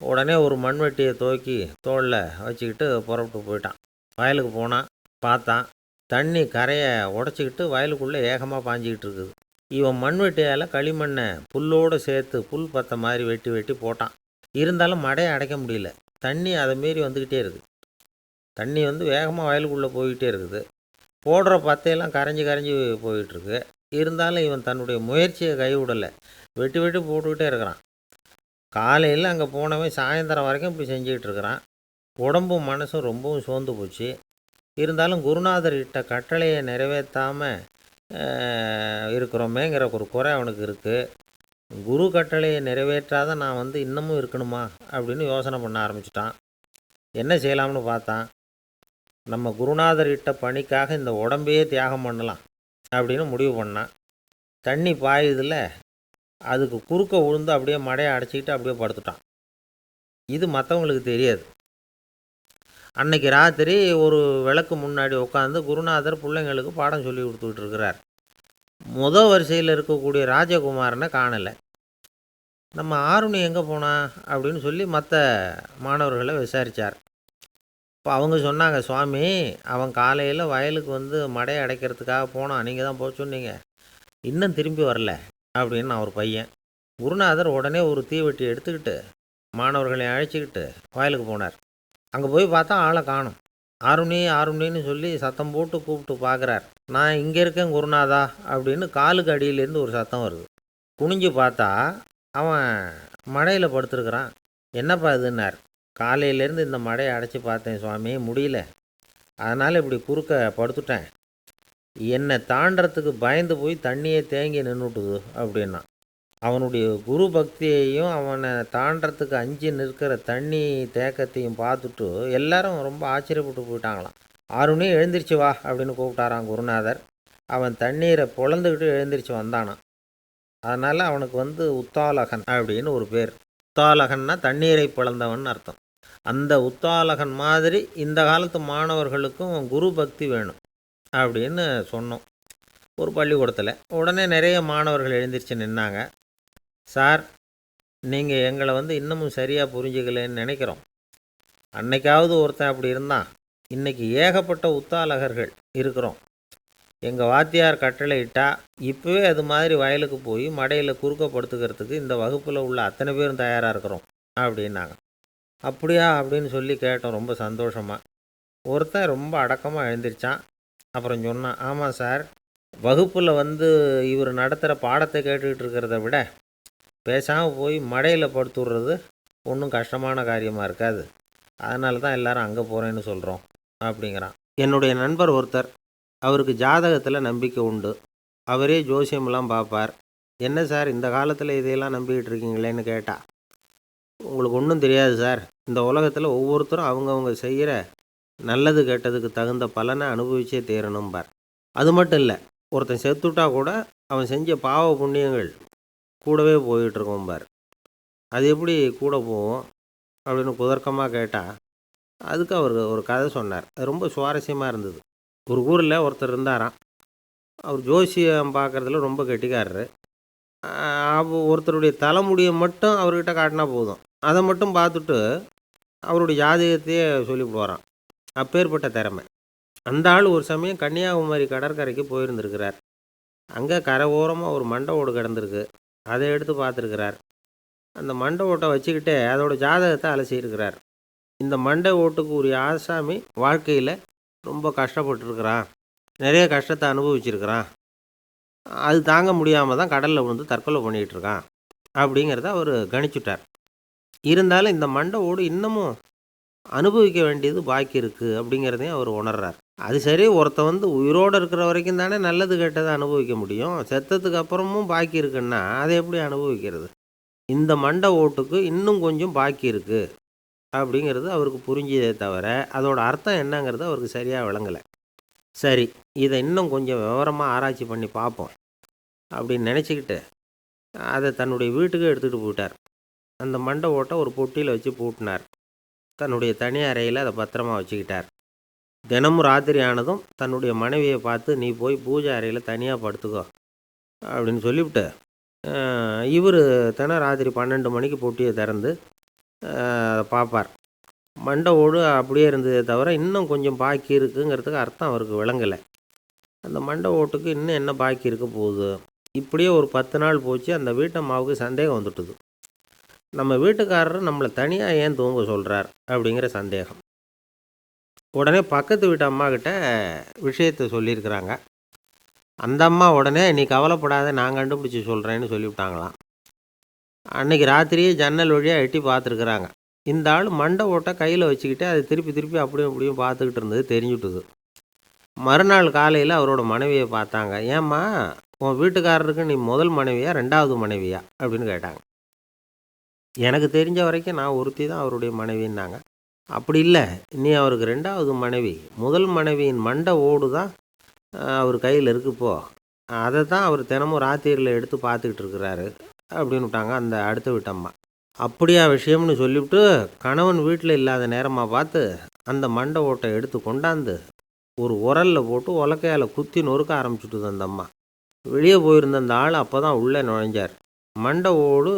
உடனே ஒரு மண்வெட்டியை தூக்கி தோளில் வச்சுக்கிட்டு புறப்பட்டு போயிட்டான். வயலுக்கு போனான். பார்த்தான், தண்ணி கரையை உடச்சிக்கிட்டு வயலுக்குள்ளே ஏகமாக பாஞ்சிக்கிட்டு இருக்குது. இவன் மண்வெட்டியால் களிமண்ணை புல்லோடு சேர்த்து புல் பற்ற மாதிரி வெட்டி வெட்டி போட்டான். இருந்தாலும் மடையை அடைக்க முடியல. தண்ணி அதை மீறி வந்துக்கிட்டே இருக்குது. தண்ணி வேகமாக வயலுக்குள்ளே போய்கிட்டே இருக்குது. போடுற பத்தையெல்லாம் கரைஞ்சி கரைஞ்சி போயிட்டுருக்கு. இருந்தாலும் இவன் தன்னுடைய முயற்சியை கைவிடலை. வெட்டி வெட்டி போட்டுக்கிட்டே இருக்கிறான். காலையில் அங்கே போனவன் சாயந்தரம் வரைக்கும் இப்படி செஞ்சுக்கிட்டு இருக்கிறான். உடம்பும் மனசும் ரொம்பவும் சோர்ந்து போச்சு. இருந்தாலும் குருநாதர் இட்ட கட்டளையை நிறைவேற்றாமல் இருக்கிறோமேங்கிற ஒரு குறை அவனுக்கு இருக்குது. குரு கட்டளையை நிறைவேற்றாத நான் இன்னமும் இருக்கணுமா அப்படின்னு யோசனை பண்ண ஆரம்பிச்சிட்டான். என்ன செய்யலாம்னு பார்த்தான். நம்ம குருநாதர் இட்ட பணிக்காக இந்த உடம்பையே தியாகம் பண்ணலாம் அப்படின்னு முடிவு பண்ணான். தண்ணி பாயுதில், அதுக்கு குறுக்க விழுந்து அப்படியே மடையை அடைச்சிக்கிட்டு அப்படியே படுத்துட்டான். இது மற்றவங்களுக்கு தெரியாது. அன்னைக்கு ராத்திரி ஒரு விளக்கு முன்னாடி உட்காந்து குருநாதர் பிள்ளைங்களுக்கு பாடம் சொல்லி கொடுத்துக்கிட்டு இருக்கிறார். வரிசையில் இருக்கக்கூடிய ராஜகுமாரனை காணலை. நம்ம ஆருணி எங்கே போனா அப்படின்னு சொல்லி மற்ற மாணவர்களை விசாரித்தார். இப்போ அவங்க சொன்னாங்க, சுவாமி, அவன் காலையில் வயலுக்கு மடையை அடைக்கிறதுக்காக போனான், நீங்கள் தான் போக சொன்னீங்க, இன்னும் திரும்பி வரல அப்படின்னு அவர் பையன். குருநாதர் உடனே ஒரு தீவெட்டி எடுத்துக்கிட்டு மாணவர்களை அழைச்சிக்கிட்டு வயலுக்கு போனார். அங்கே போய் பார்த்தா ஆளை காணும். ஆருணி ஆருணின்னு சொல்லி சத்தம் போட்டு கூப்பிட்டு பார்க்குறார். நான் இங்கே இருக்கேன் குருநாதா அப்படின்னு காலுக்கு அடியிலேருந்து ஒரு சத்தம் வருது. குனிஞ்சு பார்த்தா அவன் மடையில் படுத்துருக்குறான். என்னப்பா இதுன்னார். காலையிலேருந்து இந்த மடையை அடைச்சி பார்த்தேன் சுவாமி, முடியல, அதனால் இப்படி குறுக்க படுத்துட்டேன். என்னை தாண்டறதுக்கு பயந்து போய் தண்ணியே தேங்கி நின்றுட்டுது அப்படின்னா. அவனுடைய குரு பக்தியையும் அவனை தாண்டறதுக்கு அஞ்சு நிற்கிற தண்ணி தேக்கத்தையும் பார்த்துட்டு எல்லாரும் ரொம்ப ஆச்சரியப்பட்டு போயிட்டாங்களாம். ஆருணி எழுந்திரிச்சு வா அப்படின்னு கூப்பிட்டாரான் குருநாதர். அவன் தண்ணீரை பொழந்துக்கிட்டு எழுந்திரிச்சு வந்தானான். அதனால் அவனுக்கு உத்தாலகன் அப்படின்னு ஒரு பேர். உத்தாலகன்னா தண்ணீரை பிளந்தவன் அர்த்தம். அந்த உத்தாலகன் மாதிரி இந்த காலத்து மாணவர்களுக்கும் குரு பக்தி வேணும் அப்படின்னு சொன்னோம் ஒரு பள்ளிக்கூடத்தில். உடனே நிறைய மாணவர்கள் எழுந்திரிச்சு நின்னாங்க. சார், நீங்கள் எங்களை இன்னமும் சரியாக புரிஞ்சுக்கலன்னு நினைக்கிறோம். அன்னைக்காவது ஒருத்தன் அப்படி இருந்தான், இன்றைக்கி ஏகப்பட்ட உத்தாலகர்கள் இருக்கிறோம். எங்கள் வாத்தியார் கட்டளை இட்டால் இப்போவே அது மாதிரி வயலுக்கு போய் மடையில் குறுக்கப்படுத்துக்கிறதுக்கு இந்த வகுப்பில் உள்ள அத்தனை பேரும் தயாராக இருக்கிறோம் அப்படின்னாங்க. அப்படியா அப்படின்னு சொல்லி கேட்டோம் ரொம்ப சந்தோஷமாக. ஒருத்தன் ரொம்ப அடக்கமாக எழுந்திரிச்சான். அப்புறம் சொன்னான், ஆமாம் சார், வகுப்பில் இவர் நடத்துகிற பாடத்தை கேட்டுக்கிட்டு இருக்கிறத விட பேசாமல் போய் மடையில் படுத்துடுறது ஒன்றும் கஷ்டமான காரியமாக இருக்காது. அதனால தான் எல்லாரும் அங்கே போகிறேன்னு சொல்கிறோம் அப்படிங்கிறான். என்னுடைய நண்பர் ஒருத்தர், அவருக்கு ஜாதகத்தில் நம்பிக்கை உண்டு. அவரே ஜோசியமெல்லாம் பார்ப்பார். என்ன சார் இந்த காலத்தில் இதையெல்லாம் நம்பிக்கிட்டு இருக்கீங்களேன்னு கேட்டா, உங்களுக்கு ஒன்றும் தெரியாது சார், இந்த உலகத்தில் ஒவ்வொருத்தரும் அவங்கவுங்க செய்கிற நல்லது கெட்டதுக்கு தகுந்த பலனை அனுபவிச்சே தீரணும்பார். அது மட்டும் இல்லை, ஒருத்தன் செத்துட்டா கூட அவன் செஞ்ச பாவ புண்ணியங்கள் கூடவே போயிட்டுருக்கோம்பார். அது எப்படி கூட போவோம் அப்படின்னு குதர்க்கமாக கேட்டால் அதுக்கு அவர் ஒரு கதை சொன்னார். அது ரொம்ப சுவாரஸ்யமாக இருந்தது. ஒரு ஊரில் ஒருத்தர் இருந்தாராம். அவர் ஜோசியம் பார்க்குறதுல ரொம்ப கெட்டிக்காரரு. ஒருத்தருடைய தலைமுடியை மட்டும் அவர்கிட்ட காட்டினா போதும், அதை மட்டும் பார்த்துட்டு அவருடைய ஜாதகத்தையே சொல்லிவிடுவாராம். அப்பேற்பட்ட திறமை. அந்த ஆள் ஒரு சமயம் கன்னியாகுமரி கடற்கரைக்கு போயிருந்திருக்கிறார். அங்கே கரை ஓரமாக ஒரு மண்டை ஓடு கிடந்திருக்கு. அதை எடுத்து பார்த்துருக்கிறார். அந்த மண்டை ஓட்டை வச்சுக்கிட்டே அதோட ஜாதகத்தை அலசியிருக்கிறார். இந்த மண்டை ஓட்டுக்கு உரிய ஆசாமி வாழ்க்கையில் ரொம்ப கஷ்டப்பட்டுருக்கிறான், நிறைய கஷ்டத்தை அனுபவிச்சிருக்கிறான், அது தாங்க முடியாமல் தான் கடலில் விழுந்து தற்கொலை பண்ணிகிட்டு இருக்கான் அப்படிங்கிறத அவர் கணிச்சுட்டார். இருந்தாலும் இந்த மண்டை ஓடு இன்னமும் அனுபவிக்க வேண்டியது பாக்கி இருக்குது அப்படிங்கிறதையும் அவர் உணர்றார். அது சரி, ஒருத்தன் உயிரோடு இருக்கிற வரைக்கும் தானே நல்லது கெட்டதை அனுபவிக்க முடியும். செத்ததுக்கு அப்புறமும் பாக்கி இருக்குன்னா அதை எப்படி அனுபவிக்கிறது? இந்த மண்டை ஓட்டுக்கு இன்னும் கொஞ்சம் பாக்கி இருக்குது அப்படிங்கிறது அவருக்கு புரிஞ்சதே தவிர அதோட அர்த்தம் என்னங்கிறது அவருக்கு சரியாக விளங்கலை. சரி, இதை இன்னும் கொஞ்சம் விவரமாக ஆராய்ச்சி பண்ணி பார்ப்போம் அப்படின்னு நினச்சிக்கிட்டு அதை தன்னுடைய வீட்டுக்கு எடுத்துகிட்டு போயிட்டார். அந்த மண்டை ஓட்டை ஒரு பொட்டியில் வச்சு பூட்டினார். தன்னுடைய தனி அறையில் அதை பத்திரமா வச்சுக்கிட்டார். தினமும் ராத்திரி ஆனதும் தன்னுடைய மனைவியை பார்த்து, நீ போய் பூஜை அறையில் தனியாக படுத்துக்கோ அப்படின்னு சொல்லிவிட்டு இவர் தினம் ராத்திரி 12 மணிக்கு பொட்டியை திறந்து பார்ப்பார். மண்டை ஓடு அப்படியே இருந்ததே தவிர இன்னும் கொஞ்சம் பாக்கி இருக்குங்கிறதுக்கு அர்த்தம் அவருக்கு விளங்கலை. அந்த மண்டை ஓட்டுக்கு இன்னும் என்ன பாக்கி இருக்க போகுது? இப்படியே ஒரு 10 நாள் போச்சு. அந்த வீட்டம்மாவுக்கு சந்தேகம் வந்துட்டுது. நம்ம வீட்டுக்காரர் நம்மளை தனியாக ஏன் தூங்க சொல்கிறார் அப்படிங்கிற சந்தேகம். உடனே பக்கத்து வீட்டு அம்மாக்கிட்ட விஷயத்தை சொல்லியிருக்கிறாங்க. அந்த அம்மா உடனே, நீ கவலைப்படாத, நான் கண்டுபிடிச்சி சொல்கிறேன்னு சொல்லிவிட்டாங்களாம். அன்றைக்கி ராத்திரியே ஜன்னல் வழியாக எட்டி பார்த்துருக்குறாங்க. இந்த ஆள் மண்டை ஓட்டை கையில் வச்சுக்கிட்டு அதை திருப்பி திருப்பி அப்படியும் இப்படியும் பார்த்துக்கிட்டு இருந்தது தெரிஞ்சுட்டுது. மறுநாள் காலையில் அவரோட மனைவியை பார்த்தாங்க. ஏம்மா, உன் வீட்டுக்காரருக்கு நீ முதல் மனைவியா 2வது மனைவியா அப்படின்னு கேட்டாங்க. எனக்கு தெரிஞ்ச வரைக்கும் நான் ஒருத்தி தான் அவருடைய மனைவின்னாங்க. அப்படி இல்லை, நீ அவருக்கு 2வது மனைவி. முதல் மனைவியின் மண்டை ஓடு தான் அவர் கையில் இருக்குப்போ, அதை தான் அவர் தினமும் ராத்திரியில் எடுத்து பார்த்துக்கிட்டு இருக்கிறாரு அப்படின்னு விட்டாங்க அந்த அடுத்த வீட்டம்மா. அப்படியா விஷயம்னு சொல்லிவிட்டு கணவன் வீட்டில் இல்லாத நேரமாக பார்த்து அந்த மண்டை ஓட்டை எடுத்து கொண்டாந்து ஒரு உரலில் போட்டு உலக்கையால் குத்தி நொறுக்க ஆரம்பிச்சுட்டுது அந்த அம்மா. வெளியே போயிருந்த அந்த ஆள் அப்போ தான் உள்ளே நுழைஞ்சார். மண்டை ஓடு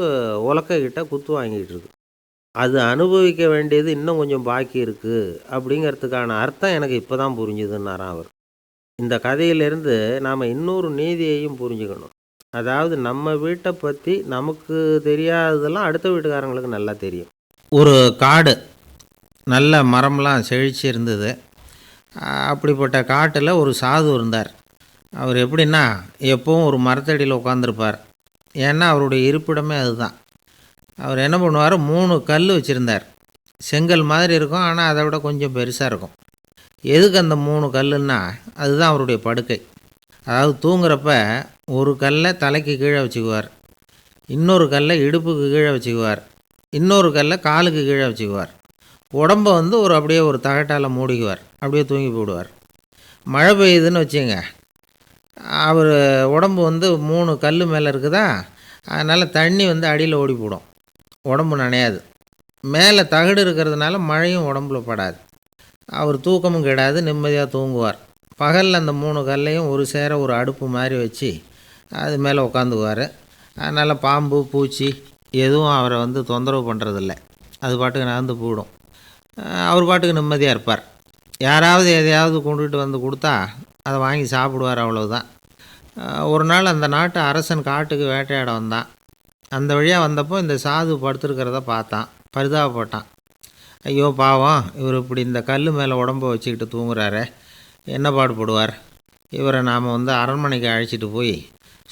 உலக்கைக்கிட்ட குத்து வாங்கிட்டு இருக்கு. அது அனுபவிக்க வேண்டியது இன்னும் கொஞ்சம் பாக்கி இருக்குது அப்படிங்கிறதுக்கான அர்த்தம் எனக்கு இப்போ தான் புரிஞ்சுதுன்னாராம் அவர். இந்த கதையிலேருந்து நாம் இன்னொரு நீதியையும் புரிஞ்சுக்கணும். அதாவது நம்ம வீட்டை பற்றி நமக்கு தெரியாததெல்லாம் அடுத்த வீட்டுக்காரங்களுக்கு நல்லா தெரியும். ஒரு காடு, நல்ல மரம்லாம் செழிச்சு இருந்தது. அப்படிப்பட்ட காட்டில் ஒரு சாது இருந்தார். அவர் எப்படின்னா எப்போவும் ஒரு மரத்தடியில் உட்காந்துருப்பார். ஏன்னா அவருடைய இருப்பிடமே அதுதான். அவர் என்ன பண்ணுவார், 3 கல் வச்சுருந்தார். செங்கல் மாதிரி இருக்கும், ஆனால் அதை விட கொஞ்சம் பெருசாக இருக்கும். எதுக்கு அந்த 3 கல்லுன்னா அதுதான் அவருடைய படுக்கை. அதாவது தூங்குறப்ப ஒரு கல்லை தலைக்கு கீழே வச்சுக்குவார், இன்னொரு கல்லை இடுப்புக்கு கீழே வச்சுக்குவார், இன்னொரு கல்லை காலுக்கு கீழே வச்சுக்குவார். உடம்பை அப்படியே ஒரு தகட்டால் மூடிக்குவார், அப்படியே தூங்கி போடுவார். மழை பெய்யுதுன்னு வச்சுங்க, அவர் உடம்பு 3 கல் மேலே இருக்குதா, அதனால் தண்ணி அடியில் ஓடி போடும், உடம்பு நனையாது. மேலே தகடு இருக்கிறதுனால மழையும் உடம்புல படாது. அவர் தூக்கமும் கெடாது, நிம்மதியாக தூங்குவார். பகலில் அந்த 3 கல்லையும் ஒரு சேர ஒரு அடுப்பு மாதிரி வச்சு அது மேலே உட்காந்துக்குவார். அதனால் பாம்பு பூச்சி எதுவும் அவரை தொந்தரவு பண்ணுறதில்ல. அது பாட்டுக்கு நடந்து போயிடும். அவர் பாட்டுக்கு நிம்மதியாக இருப்பார். யாராவது எதையாவது கொண்டுகிட்டு கொடுத்தா அதை வாங்கி சாப்பிடுவார், அவ்வளவுதான். ஒரு நாள் அந்த நாட்டு அரசன் காட்டுக்கு வேட்டையாட வந்தான். அந்த வழியாக வந்தப்போ இந்த சாது படுத்துருக்கிறத பார்த்தான், பரிதாபப்பட்டான். ஐயோ பாவம், இவர் இப்படி இந்த கல் மேலே உடம்ப வச்சுக்கிட்டு தூங்குறாரே, என்ன பாடுபடுவார், இவரை நாம் அரண்மனைக்கு அழைச்சிட்டு போய்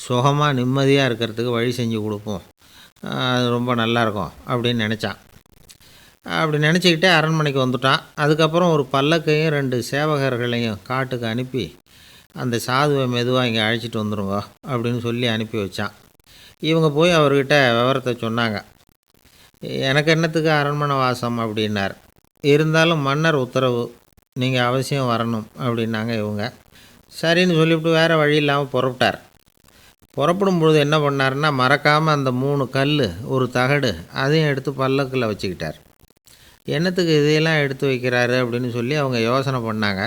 சுகமாக நிம்மதியாக இருக்கிறதுக்கு வழி செஞ்சு கொடுப்போம், அது ரொம்ப நல்லாயிருக்கும் அப்படின்னு நினச்சான். அப்படி நினச்சிக்கிட்டே அரண்மனைக்கு வந்துட்டான். அதுக்கப்புறம் ஒரு பல்லக்கையும் 2 சேவகர்களையும் காட்டுக்கு அனுப்பி அந்த சாதுவை மெதுவாக இங்கே அழைச்சிட்டு வந்துடுங்க அப்படின்னு சொல்லி அனுப்பி வச்சான். இவங்க போய் அவர்கிட்ட விவரத்தை சொன்னாங்க. எனக்கு என்னத்துக்கு அரண்மனை வாசம் அப்படின்னார். இருந்தாலும் மன்னர் உத்தரவு, நீங்கள் அவசியம் வரணும் அப்படின்னாங்க இவங்க. சரின்னு சொல்லிவிட்டு வேறு வழி இல்லாமல் புறப்பட்டார். புறப்படும் பொழுது என்ன பண்ணார்னா, மறக்காமல் அந்த 3 கல், ஒரு தகடு, அதையும் எடுத்து பல்லக்கில் வச்சுக்கிட்டார். என்னத்துக்கு இதையெல்லாம் எடுத்து வைக்கிறாரு அப்படின்னு சொல்லி அவங்க யோசனை பண்ணாங்க.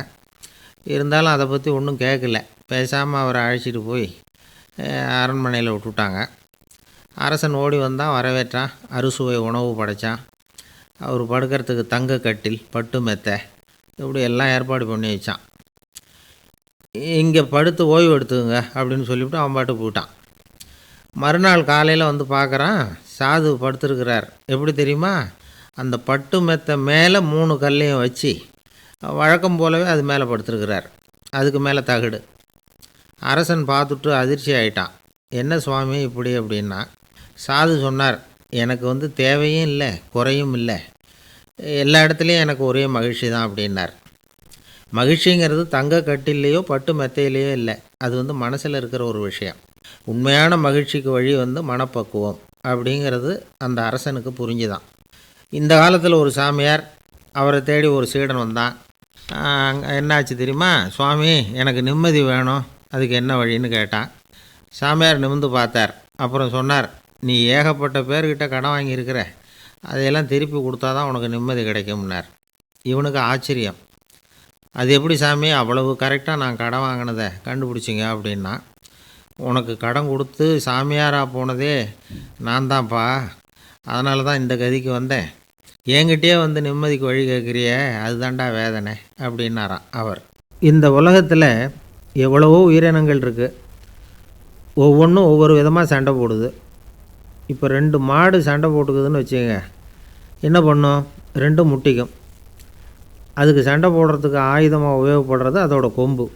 இருந்தாலும் அதை பற்றி ஒன்றும் கேட்கல. பேசாமல் அவரை அழைச்சிட்டு போய் அரண்மனையில் விட்டுட்டாங்க. அரசன் ஓடி வந்தான், வரவேற்றான், அறுசுவை உணவு படைத்தான். அவர் படுக்கிறதுக்கு தங்க கட்டில், பட்டு மெத்தை, இப்படி எல்லாம் ஏற்பாடு பண்ணி வச்சான். இங்கே படுத்து ஓய்வு எடுத்துங்க அப்படின்னு சொல்லிவிட்டு அவன் பாட்டு போயிட்டான். மறுநாள் காலையில் வந்து பார்க்குறான், சாது படுத்துருக்கிறார். எப்படி தெரியுமா, அந்த பட்டு மெத்தை மேலே 3 கல்லையும் வச்சு வழக்கம் போலவே அது மேலே படுத்துருக்கிறார். அதுக்கு மேலே தகடு. அரசன் பார்த்துட்டு அதிர்ச்சி ஆகிட்டான். என்ன சுவாமி இப்படி அப்படின்னா, சாது சொன்னார், எனக்கு தேவையும் இல்லை, குறையும் இல்லை, எல்லா இடத்துலையும் எனக்கு ஒரே மகிழ்ச்சி தான் அப்படின்னார். மகிழ்ச்சிங்கிறது தங்க கட்டிலேயோ பட்டு மெத்தையிலேயோ இல்லை, அது மனசில் இருக்கிற ஒரு விஷயம். உண்மையான மகிழ்ச்சிக்கு வழி மனப்பக்குவம் அப்படிங்கிறது அந்த அரசனுக்கு புரிஞ்சுதான். இந்த காலத்தில் ஒரு சாமியார், அவரை தேடி ஒரு சீடன் வந்தான். என்னாச்சு தெரியுமா, சுவாமி எனக்கு நிம்மதி வேணும், அதுக்கு என்ன வழின்னு கேட்டான். சாமியார் நிமிர்ந்து பார்த்தார். அப்புறம் சொன்னார், நீ ஏகப்பட்ட பேர்கிட்ட கடன் வாங்கியிருக்கிற, அதையெல்லாம் திருப்பி கொடுத்தா தான் உனக்கு நிம்மதி கிடைக்கும்னார். இவனுக்கு ஆச்சரியம். அது எப்படி சாமி, அவ்வளவு கரெக்டாக நான் கடன் வாங்கினதை கண்டுபிடிச்சிங்க அப்படின்னா, உனக்கு கடன் கொடுத்து சாமியாராக போனதே நான் தான்ப்பா, அதனால தான் இந்த கதிக்கு வந்தேன். என்கிட்டயே நிம்மதிக்கு வழி கேட்குறியே, அதுதான்டா வேதனை அப்படின்னாராம் அவர். இந்த உலகத்தில் எவ்வளவோ உயிரினங்கள் இருக்குது, ஒவ்வொன்றும் ஒவ்வொரு விதமாக சண்டை போடுது. இப்போ 2 மாடு சண்டை போட்டுக்குதுன்னு வச்சுக்கோங்க, என்ன பண்ணும், 2 முட்டிக்கும். அதுக்கு சண்டை போடுறதுக்கு ஆயுதமாக உபயோகப்படுறது அதோட கொம்பு.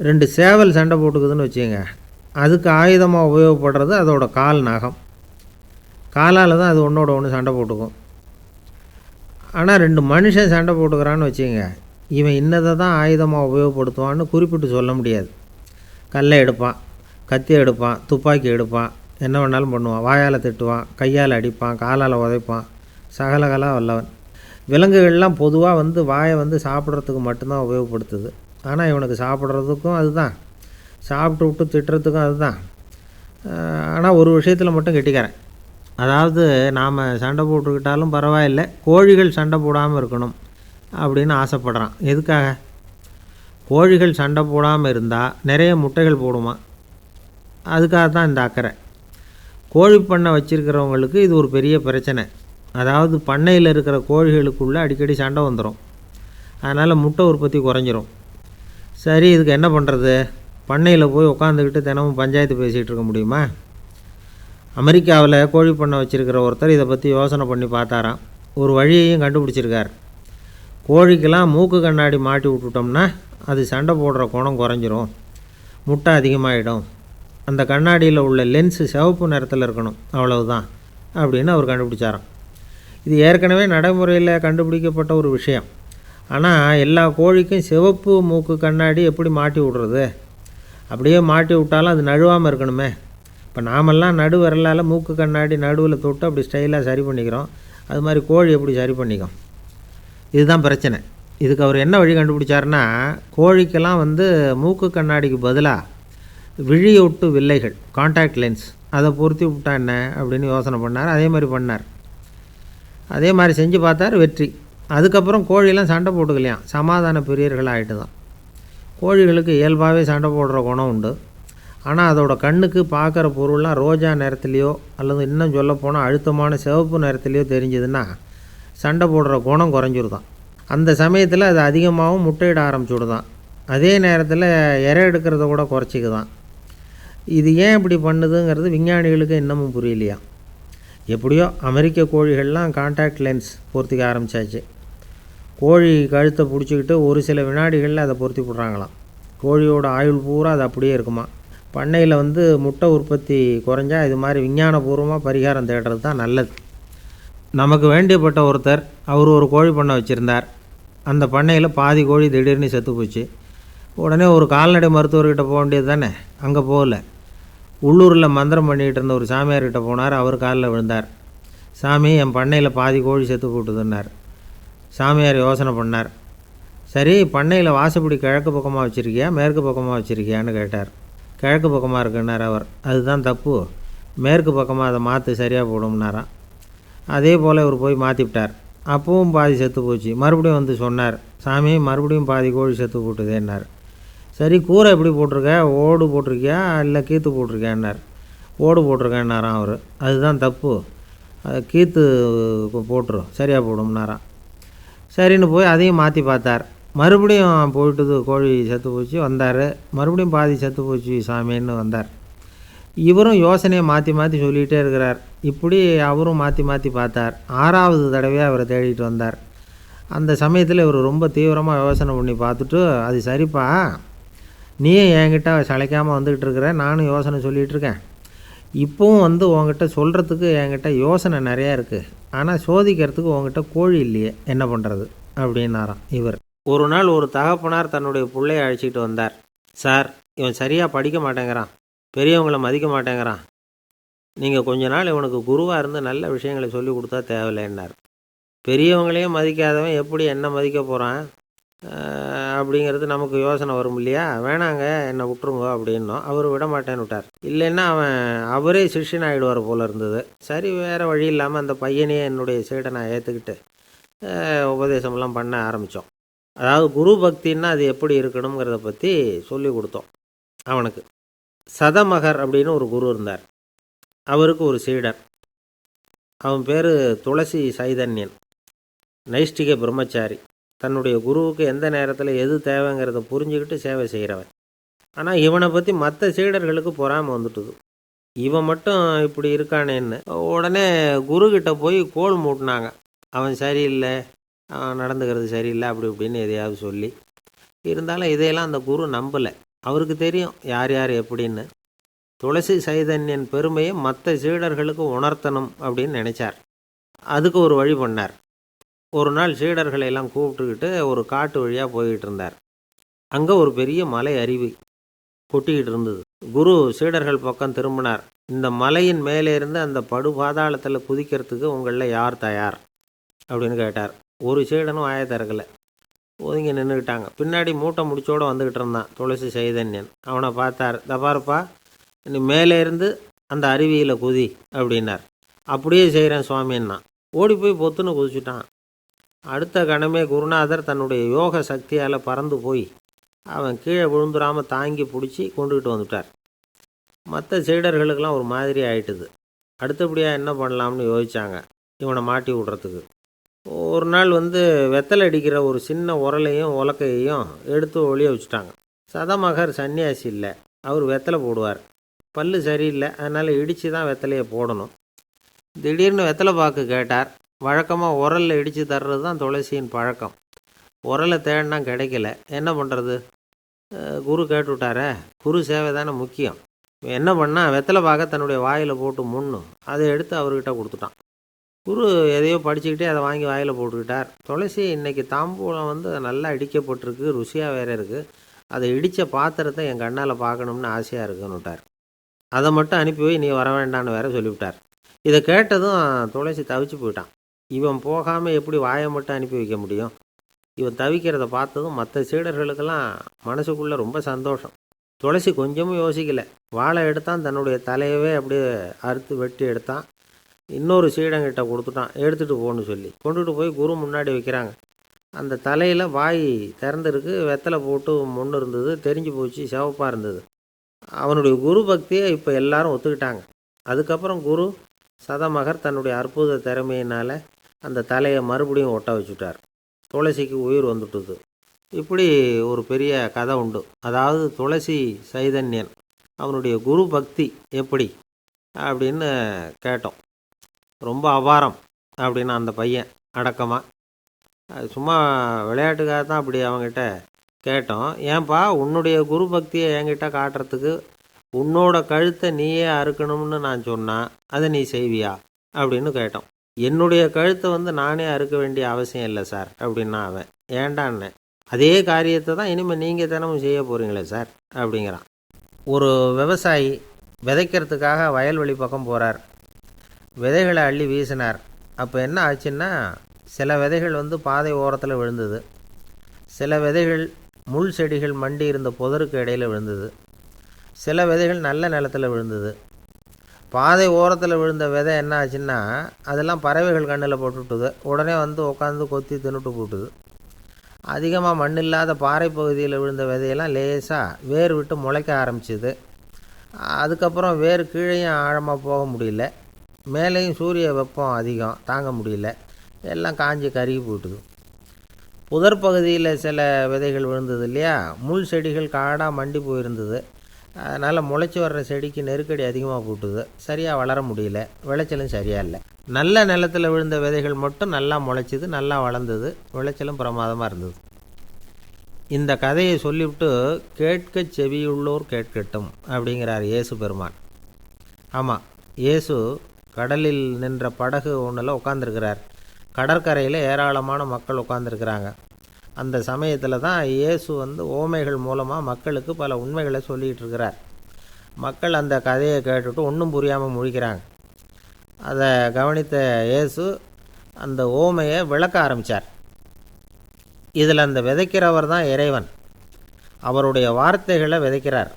2 சேவல் சண்டை போட்டுக்குதுன்னு வச்சுக்கோங்க, அதுக்கு ஆயுதமாக உபயோகப்படுறது அதோட கால் நகம். காலால் தான் அது ஒன்றோட ஒன்று சண்டை போட்டுக்கும். ஆனால் 2 மனுஷன் சண்டை போட்டுக்கிறான்னு வச்சுக்கோங்க, இவன் இன்னதை தான் ஆயுதமாக உபயோகப்படுத்துவான்னு குறிப்பிட்டு சொல்ல முடியாது. கல்லை எடுப்பான், கத்தி எடுப்பான், துப்பாக்கி எடுப்பான், என்ன வேணாலும் பண்ணுவான். வாயால் திட்டுவான், கையால் அடிப்பான், காலால் உதைப்பான், சகலகலா வல்லவன். விலங்குகள்லாம் பொதுவாக வாயை சாப்பிட்றதுக்கு மட்டும்தான் உபயோகப்படுத்துது. ஆனால் இவனுக்கு சாப்பிட்றதுக்கும் அதுதான், சாப்பிட்டு விட்டு திட்டுறதுக்கும் அதுதான். ஆனால் ஒரு விஷயத்தில் மட்டும் கெட்டிக்கிறேன். அதாவது நாம் சண்டை போட்டுக்கிட்டாலும் பரவாயில்லை, கோழிகள் சண்டை போடாமல் இருக்கணும் அப்படின்னு ஆசைப்படுறான். எதுக்காக? கோழிகள் சண்டை போடாமல் இருந்தால் நிறைய முட்டைகள் போடுமா, அதுக்காக தான் இந்த அக்கறை. கோழி பண்ணை வச்சுருக்கிறவங்களுக்கு இது ஒரு பெரிய பிரச்சனை. அதாவது பண்ணையில் இருக்கிற கோழிகளுக்குள்ளே அடிக்கடி சண்டை வந்துடும், அதனால் முட்டை உற்பத்தி குறைஞ்சிரும். சரி, இதுக்கு என்ன பண்ணுறது? பண்ணையில் போய் உட்காந்துக்கிட்டு தினமும் பஞ்சாயத்து பேசிகிட்டு இருக்க முடியுமா? அமெரிக்காவில் கோழி பண்ணை வச்சுருக்கிற ஒருத்தர் இதை பற்றி யோசனை பண்ணி பார்த்தாராம். ஒரு வழியையும் கண்டுபிடிச்சிருக்கார். கோழிக்கெல்லாம் மூக்கு கண்ணாடி மாட்டி விட்டுட்டோம்னா அது சண்டை போடுற குணம் குறைஞ்சிரும், முட்டை அதிகமாகிடும். அந்த கண்ணாடியில் உள்ள லென்ஸு சிவப்பு நிறத்தில் இருக்கணும், அவ்வளவுதான் அப்படின்னு அவர் கண்டுபிடிச்சாராம். இது ஏற்கனவே நடைமுறையில் கண்டுபிடிக்கப்பட்ட ஒரு விஷயம். ஆனால் எல்லா கோழிக்கும் சிவப்பு மூக்கு கண்ணாடி எப்படி மாட்டி விட்றது? அப்படியே மாட்டி விட்டாலும் அது நழுவாமல் இருக்கணுமே. இப்போ நாமெல்லாம் நடு விரலால் மூக்கு கண்ணாடி நடுவில் தொட்டு அப்படி ஸ்டைலாக சரி பண்ணிக்கிறோம், அது மாதிரி கோழி எப்படி சரி பண்ணிக்கும்? இதுதான் பிரச்சனை. இதுக்கு அவர் என்ன வழி கண்டுபிடிச்சாருன்னா, கோழிக்கெல்லாம் மூக்கு கண்ணாடிக்கு பதிலாக விழியொட்டு வில்லைகள், காண்டாக்ட் லென்ஸ், அதை பொருத்தி விட்டா என்ன அப்படின்னு யோசனை பண்ணார். அதே மாதிரி பண்ணார். அதே மாதிரி செஞ்சு பார்த்தார், வெற்றி. அதுக்கப்புறம் கோழியெல்லாம் சண்டை போட்டுக்கலையாம், சமாதான பிரியர்கள் ஆகிட்டு தான். கோழிகளுக்கு இயல்பாகவே சண்டை போடுற குணம் உண்டு. ஆனால் அதோட கண்ணுக்கு பார்க்குற பொருள்லாம் ரோஜா நிறத்துலையோ அல்லது இன்னும் சொல்லப்போனால் அழுத்தமான சிவப்பு நிறத்துலையோ தெரிஞ்சதுன்னா சண்டை போடுற குணம் குறைஞ்சிருதான். அந்த சமயத்தில் அது அதிகமாகவும் முட்டையிட ஆரம்பிச்சுடுதான். அதே நேரத்தில் இரை எடுக்கிறத கூட குறைச்சிக்குதான். இது ஏன் இப்படி பண்ணுதுங்கிறது விஞ்ஞானிகளுக்கு இன்னமும் புரியலையா. எப்படியோ அமெரிக்க கோழிகள்லாம் கான்டாக்ட் லென்ஸ் பொருத்திக்க ஆரம்பித்தாச்சு. கோழி கழுத்தை பிடிச்சிக்கிட்டு ஒரு சில வினாடிகளில் அதை பொருத்தி விட்றாங்களாம். கோழியோட ஆயுள் பூரா அது அப்படியே இருக்குமா. பண்ணையில் முட்டை உற்பத்தி குறைஞ்சா இது மாதிரி விஞ்ஞானபூர்வமாக பரிகாரம் தேடுறது தான் நல்லது. நமக்கு வேண்டியப்பட்ட ஒருத்தர் அவர் ஒரு கோழி பண்ணை வச்சுருந்தார். அந்த பண்ணையில் பாதி கோழி திடீர்னு செத்து போச்சு. உடனே ஒரு கால்நடை மருத்துவர்கிட்ட போக வேண்டியது தானே. அங்கே போகல. உள்ளூரில் மந்திரம் பண்ணிகிட்டு இருந்த ஒரு சாமியார்கிட்ட போனார். அவர் காலில் விழுந்தார். சாமி, என் பண்ணையில் பாதி கோழி செத்து போட்டுதுன்னார். சாமியார் யோசனை பண்ணார். சரி, பண்ணையில் வாசப்படி கிழக்கு பக்கமாக வச்சுருக்கியா மேற்கு பக்கமாக வச்சுருக்கியான்னு கேட்டார். கிழக்கு பக்கமாக இருக்குன்னார் அவர். அதுதான் தப்பு, மேற்கு பக்கமாக அதை மாற்று சரியாக போடும்னாராம். அதே போல் இவர் போய் மாற்றிவிட்டார். அப்பவும் பாதி செத்து போச்சு. மறுபடியும் சொன்னார், சாமி மறுபடியும் பாதி கோழி செத்து போட்டுதேன்னார். சரி, கூரை எப்படி போட்டிருக்க, ஓடு போட்டிருக்கியா இல்லை கீத்து போட்டிருக்கியான்னார். ஓடு போட்டிருக்கேன்னாராம் அவர். அதுதான் தப்பு, கீத்து போட்டுரும் சரியாக போடும்னாராம். சரின்னு போய் அதையும் மாற்றி பார்த்தார். மறுபடியும் போயிட்டுது, கோழி செத்து போச்சு. வந்தார். மறுபடியும் பாதி செத்து போச்சு சாமின்னு வந்தார். இவரும் யோசனையை மாற்றி மாற்றி சொல்லிகிட்டே இருக்கிறார். இப்படி அவரும் மாற்றி மாற்றி பார்த்தார். 6வது தடவையாக அவரை தேடிட்டு வந்தார். அந்த சமயத்தில் இவர் ரொம்ப தீவிரமாக யோசனை பண்ணி பார்த்துட்டு, அது சரிப்பா, நீயும் என்கிட்ட சளைக்காமல் வந்துக்கிட்டு இருக்கிற, நானும் யோசனை சொல்லிகிட்ருக்கேன். இப்போவும் உங்ககிட்ட சொல்கிறதுக்கு என்கிட்ட யோசனை நிறையா இருக்குது. ஆனால் சோதிக்கிறதுக்கு உங்ககிட்ட கோழி இல்லையே, என்ன பண்ணுறது அப்படின்னாராம் இவர். ஒரு நாள் ஒரு தகப்பனார் தன்னுடைய பிள்ளையை அழைச்சிட்டு வந்தார். சார், இவன் சரியாக படிக்க மாட்டேங்கிறான், பெரியவங்களை மதிக்க மாட்டேங்கிறான். நீங்கள் கொஞ்ச நாள் இவனுக்கு குருவாக இருந்து நல்ல விஷயங்களை சொல்லி கொடுத்தா தேவையில்லைன்னார். பெரியவங்களையும் மதிக்காதவன் எப்படி என்ன மதிக்க போகிறான் அப்படிங்கிறது நமக்கு யோசனை வரும் இல்லையா. வேணாங்க, என்னை விட்டுருங்க அப்படின்னோம். அவர் விட மாட்டேன்னு விட்டார். இல்லைன்னா அவரே சிஷ்யன் ஆகிடுவார் போல இருந்தது. சரி, வேறு வழி இல்லாமல் அந்த பையனையே என்னுடைய சீடனை ஏற்றுக்கிட்டு உபதேசமெல்லாம் பண்ண ஆரம்பித்தோம். அதாவது குரு பக்தின்னா அது எப்படி இருக்கணுங்கிறத பற்றி சொல்லி கொடுத்தோம் அவனுக்கு. சதமகர் அப்படின்னு ஒரு குரு இருந்தார். அவருக்கு ஒரு சீடர். அவன் பேர் துளசி சைதன்யன், நைஷ்டிக பிரம்மச்சாரி. தன்னுடைய குருவுக்கு எந்த நேரத்தில் எது தேவைங்கிறத புரிஞ்சுக்கிட்டு சேவை செய்கிறவன். ஆனால் இவனை பற்றி மற்ற சீடர்களுக்கு பொறாமல் வந்துட்டுது. இவன் மட்டும் இப்படி இருக்கானேன்னு உடனே குருக்கிட்ட போய் கோல் மூட்டினாங்க. அவன் சரியில்லை, அவன் நடந்துக்கிறது சரியில்லை, அப்படி இப்படின்னு எதையாவது சொல்லி. இருந்தாலும் இதையெல்லாம் அந்த குரு நம்பலை. அவருக்கு தெரியும் யார் யார் எப்படின்னு. துளசி சைதன்யன் பெருமையை மற்ற சீடர்களுக்கு உணர்த்தணும் அப்படின்னு நினச்சார். அதுக்கு ஒரு வழி பண்ணார். ஒரு நாள் சீடர்களை எல்லாம் கூப்பிட்டுக்கிட்டு ஒரு காட்டு வழியாக போய்கிட்டு இருந்தார். அங்கே ஒரு பெரிய மலை அருவி கொட்டிக்கிட்டு இருந்தது. குரு சீடர்கள் பக்கம் திரும்பினார். இந்த மலையின் மேலே இருந்து அந்த படுபாதாளத்தில் குதிக்கிறதுக்கு உங்களில் யார் தயார் அப்படின்னு கேட்டார். ஒரு சீடனும் ஆய திறக்கலை, ஒதுங்கி நின்றுக்கிட்டாங்க. பின்னாடி மூட்டை முடிச்சோடு வந்துக்கிட்டு இருந்தான் துளசி சைதன்யன். அவனை பார்த்தார். தபாருப்பா, நீ மேலே இருந்து அந்த அருவியில் குதி அப்படின்னார். அப்படியே செய்கிறேன் சுவாமின்னா ஓடி போய் பொத்துன்னு குதிச்சுட்டான். அடுத்த கணமே குருநாதர் தன்னுடைய யோக சக்தியால் பறந்து போய் அவன் கீழே விழுந்துடாமல் தாங்கி பிடிச்சி கொண்டுக்கிட்டு வந்துட்டார். மற்ற சீடர்களுக்கெல்லாம் ஒரு மாதிரி ஆயிட்டுது. அடுத்தபடியாக என்ன பண்ணலாம்னு யோசித்தாங்க இவனை மாட்டி விடுறதுக்கு. ஒரு நாள் வெத்தலை அடிக்கிற ஒரு சின்ன உரலையும் உலக்கையையும் எடுத்து ஒளிய வச்சுட்டாங்க. சதமகர் சன்னியாசி இல்லை, அவர் வெத்தலை போடுவார். பல்லு சரியில்லை, அதனால் இடித்து தான் வெத்தலையை போடணும். திடீர்னு வெத்தலை பாக்கு கேட்டார். வழக்கமாக உரலில் இடித்து தர்றது தான் துளசியின் பழக்கம். உரலை தேடினா கிடைக்கல, என்ன பண்ணுறது? குரு கேட்டுவிட்டாரே, குரு சேவை தானே முக்கியம். என்ன பண்ணால் வெத்தலை பாக்க தன்னுடைய வாயில் போட்டு முன்னும் அதை எடுத்து அவர்கிட்ட கொடுத்துட்டான். குரு எதையோ படிச்சுக்கிட்டே அதை வாங்கி வாயில் போட்டுக்கிட்டார். துளசி இன்றைக்கி தாம்பூலம் நல்லா இடிக்கப்பட்டிருக்கு, ருசியாக வேறு இருக்குது, அதை இடித்த பாத்திரத்தை என் கண்ணால் பார்க்கணும்னு ஆசையாக இருக்குன்னு விட்டார். அதை மட்டும் அனுப்பி போய் நீ வர வேண்டான்னு வேற சொல்லிவிட்டார். இதை கேட்டதும் துளசி தவிச்சு போயிட்டான். இவன் போகாமல் எப்படி வாயை மட்டும் அனுப்பி வைக்க முடியும்? இவன் தவிக்கிறத பார்த்ததும் மற்ற சீடர்களுக்கெல்லாம் மனசுக்குள்ளே ரொம்ப சந்தோஷம். துளசி கொஞ்சமும் யோசிக்கலை. வாழை எடுத்தான், தன்னுடைய தலையவே அப்படியே அறுத்து வெட்டி எடுத்தான். இன்னொரு சீடங்கிட்ட கொடுத்துட்டான், எடுத்துகிட்டு போன்னு சொல்லி. கொண்டுட்டு போய் குரு முன்னாடி வைக்கிறாங்க. அந்த தலையில் வாய் திறந்துருக்கு, வெத்தலை போட்டு முன்னு இருந்தது, தெரிஞ்சு போச்சு, சிவப்பாக இருந்தது. அவனுடைய குரு பக்தியை இப்போ எல்லாரும் ஒத்துக்கிட்டாங்க. அதுக்கப்புறம் குரு சதமகர் தன்னுடைய அற்புத திறமையினால் அந்த தலையை மறுபடியும் ஒட்ட வச்சுட்டார். துளசிக்கு உயிர் வந்துட்டுது. இப்படி ஒரு பெரிய கதை உண்டு. அதாவது துளசி சைதன்யன் அவனுடைய குரு பக்தி எப்படி அப்படின்னு கேட்டோம். ரொம்ப அபாரம் அப்படின்னு அந்த பையன் அடக்கமாக, சும்மா விளையாட்டுக்காக தான் அப்படி அவங்ககிட்ட கேட்டோம். ஏன்பா உன்னுடைய குரு பக்தியை என்கிட்ட காட்டுறதுக்கு உன்னோட கழுத்தை நீயே அறுக்கணும்னு நான் சொன்னால் அதை நீ செய்வியா அப்படின்னு கேட்டோம். என்னுடைய கழுத்தை நானே அறுக்க வேண்டிய அவசியம் இல்லை சார் அப்படின்னா அவன். ஏண்டான்னு, அதே காரியத்தை தான் இனிமேல் நீங்கள் தினமும் செய்ய போகிறீங்களே சார் அப்படிங்கிறான். ஒரு விவசாயி விதைக்கிறதுக்காக வயல்வெளி பக்கம் போகிறார். விதைகளை அள்ளி வீசினார். அப்போ என்ன ஆச்சுன்னா, சில விதைகள் பாதை ஓரத்தில் விழுந்தது, சில விதைகள் முள் செடிகள் மண்டி இருந்த புதருக்கு இடையில் விழுந்தது, சில விதைகள் நல்ல நிலத்தில் விழுந்தது. பாதை ஓரத்தில் விழுந்த விதை என்ன ஆச்சுன்னா, அதெல்லாம் பறவைகள் கண்ணில் போட்டுவிட்டுது. உடனே உட்காந்து கொத்தி தின்னுட்டு போட்டுது. அதிகமாக மண் இல்லாத பாறை பகுதியில் விழுந்த விதையெல்லாம் லேசாக வேர் விட்டு முளைக்க ஆரம்பிச்சிது. அதுக்கப்புறம் வேர் கீழேயும் ஆழமாக போக முடியல, மேலேயும் சூரிய வெப்பம் அதிகம் தாங்க முடியல, எல்லாம் காஞ்சி கருகி போட்டுது. புதர் பகுதியில் சில விதைகள் விழுந்தது இல்லையா, முள் செடிகள் காடாக மண்டி போயிருந்தது. அதனால் முளைச்சி வர்ற செடிக்கு நெருக்கடி அதிகமாக போட்டுது, சரியாக வளர முடியல, விளைச்சலும் சரியாக இல்லை. நல்ல நிலத்தில் விழுந்த விதைகள் மட்டும் நல்லா முளைச்சிது, நல்லா வளர்ந்தது, விளைச்சலும் பிரமாதமாக இருந்தது. இந்த கதையை சொல்லிவிட்டு கேட்க செவியுள்ளோர் கேட்கட்டும் அப்படிங்கிறார் இயேசு பெருமான். ஆமாம், இயேசு கடலில் நின்ற படகு ஒன்றில் உட்காந்துருக்கிறார். கடற்கரையில் ஏராளமான மக்கள் உட்காந்துருக்கிறாங்க. அந்த சமயத்தில் தான் இயேசு ஓமைகள் மூலமாக மக்களுக்கு பல உண்மைகளை சொல்லிகிட்டு இருக்கிறார். மக்கள் அந்த கதையை கேட்டுட்டு ஒன்றும் புரியாமல் முழிக்கிறாங்க. அதை கவனித்த இயேசு அந்த ஓமையை விளக்க ஆரம்பித்தார். இதில் அந்த விதைக்கிறவர் தான் இறைவன். அவருடைய வார்த்தைகளை விதைக்கிறார்.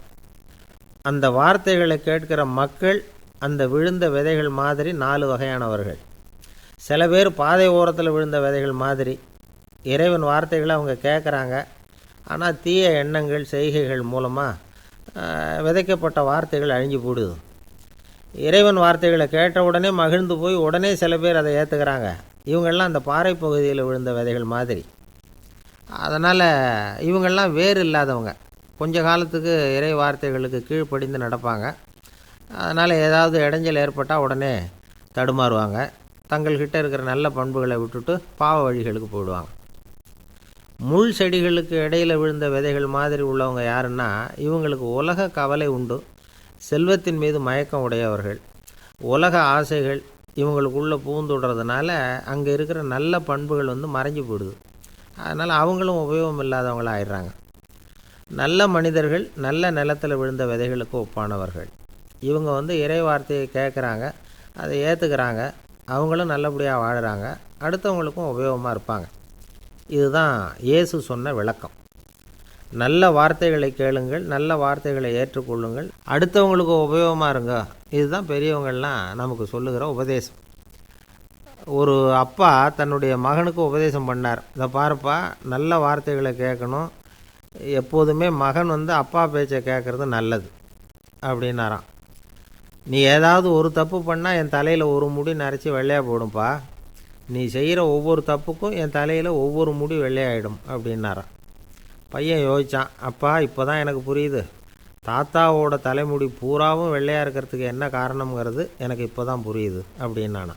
அந்த வார்த்தைகளை கேட்கிற மக்கள் அந்த விழுந்த விதைகள் மாதிரி 4 வகையானவர்கள். சில பேர் பாதை ஓரத்தில் விழுந்த விதைகள் மாதிரி. இறைவன் வார்த்தைகளை அவங்க கேட்குறாங்க, ஆனால் தீய எண்ணங்கள் செய்கைகள் மூலமாக விதைக்கப்பட்ட வார்த்தைகள் அழிஞ்சு போடுது. இறைவன் வார்த்தைகளை கேட்ட உடனே மகிழ்ந்து போய் உடனே சில பேர் அதை ஏற்றுக்கிறாங்க. இவங்கெல்லாம் அந்த பாறை பகுதியில் விழுந்த விதைகள் மாதிரி. அதனால் இவங்கெல்லாம் வேறு இல்லாதவங்க, கொஞ்ச காலத்துக்கு இறை வார்த்தைகளுக்கு கீழ்ப்படிந்து நடப்பாங்க. அதனால் ஏதாவது இடைஞ்சல் ஏற்பட்டால் உடனே தடுமாறுவாங்க. தங்கள்கிட்ட இருக்கிற நல்ல பண்புகளை விட்டுட்டு பாவ வழிகளுக்கு போயிடுவாங்க. முள் செடிகளுக்கு இடையில் விழுந்த விதைகள் மாதிரி உள்ளவங்க யாருன்னா, இவங்களுக்கு உலக கவலை உண்டு, செல்வத்தின் மீது மயக்கம் உடையவர்கள். உலக ஆசைகள் இவங்களுக்குள்ளே பூந்துடுறதுனால அங்கே இருக்கிற நல்ல பண்புகள் மறைஞ்சு போயிடுது. அதனால் அவங்களும் உபயோகம் இல்லாதவங்களாக ஆயிடுறாங்க. நல்ல மனிதர்கள் நல்ல நிலத்தில் விழுந்த விதைகளுக்கு ஒப்பானவர்கள். இவங்க இறை வார்த்தையை கேட்குறாங்க, அதை ஏற்றுக்கிறாங்க, அவங்களும் நல்லபடியாக வாழுறாங்க, அடுத்தவங்களுக்கும் உபயோகமாக இருப்பாங்க. இதுதான் இயேசு சொன்ன விளக்கம். நல்ல வார்த்தைகளை கேளுங்கள், நல்ல வார்த்தைகளை ஏற்றுக்கொள்ளுங்கள், அடுத்தவங்களுக்கு உபயோகமாக இருங்க. இதுதான் பெரியவங்கள்லாம் நமக்கு சொல்லுகிற உபதேசம். ஒரு அப்பா தன்னுடைய மகனுக்கு உபதேசம் பண்ணார். இதை பாருப்பா, நல்ல வார்த்தைகளை கேட்கணும், எப்போதுமே மகன் அப்பா பேச்சை கேட்குறது நல்லது அப்படின்னாராம். நீ ஏதாவது ஒரு தப்பு பண்ணால் என் தலையில் ஒரு முடி நரைச்சி வெள்ளையாக போடும்பா, நீ செய்கிற ஒவ்வொரு தப்புக்கும் என் தலையில் ஒவ்வொரு முடி வெள்ளையாயிடும் அப்படின்னாராம். பையன் யோசித்தான், அப்பா இப்போ தான் எனக்கு புரியுது, தாத்தாவோட தலைமுடி பூராவும் வெள்ளையாக இருக்கிறதுக்கு என்ன காரணங்கிறது எனக்கு இப்போ தான் புரியுது அப்படின்னானா.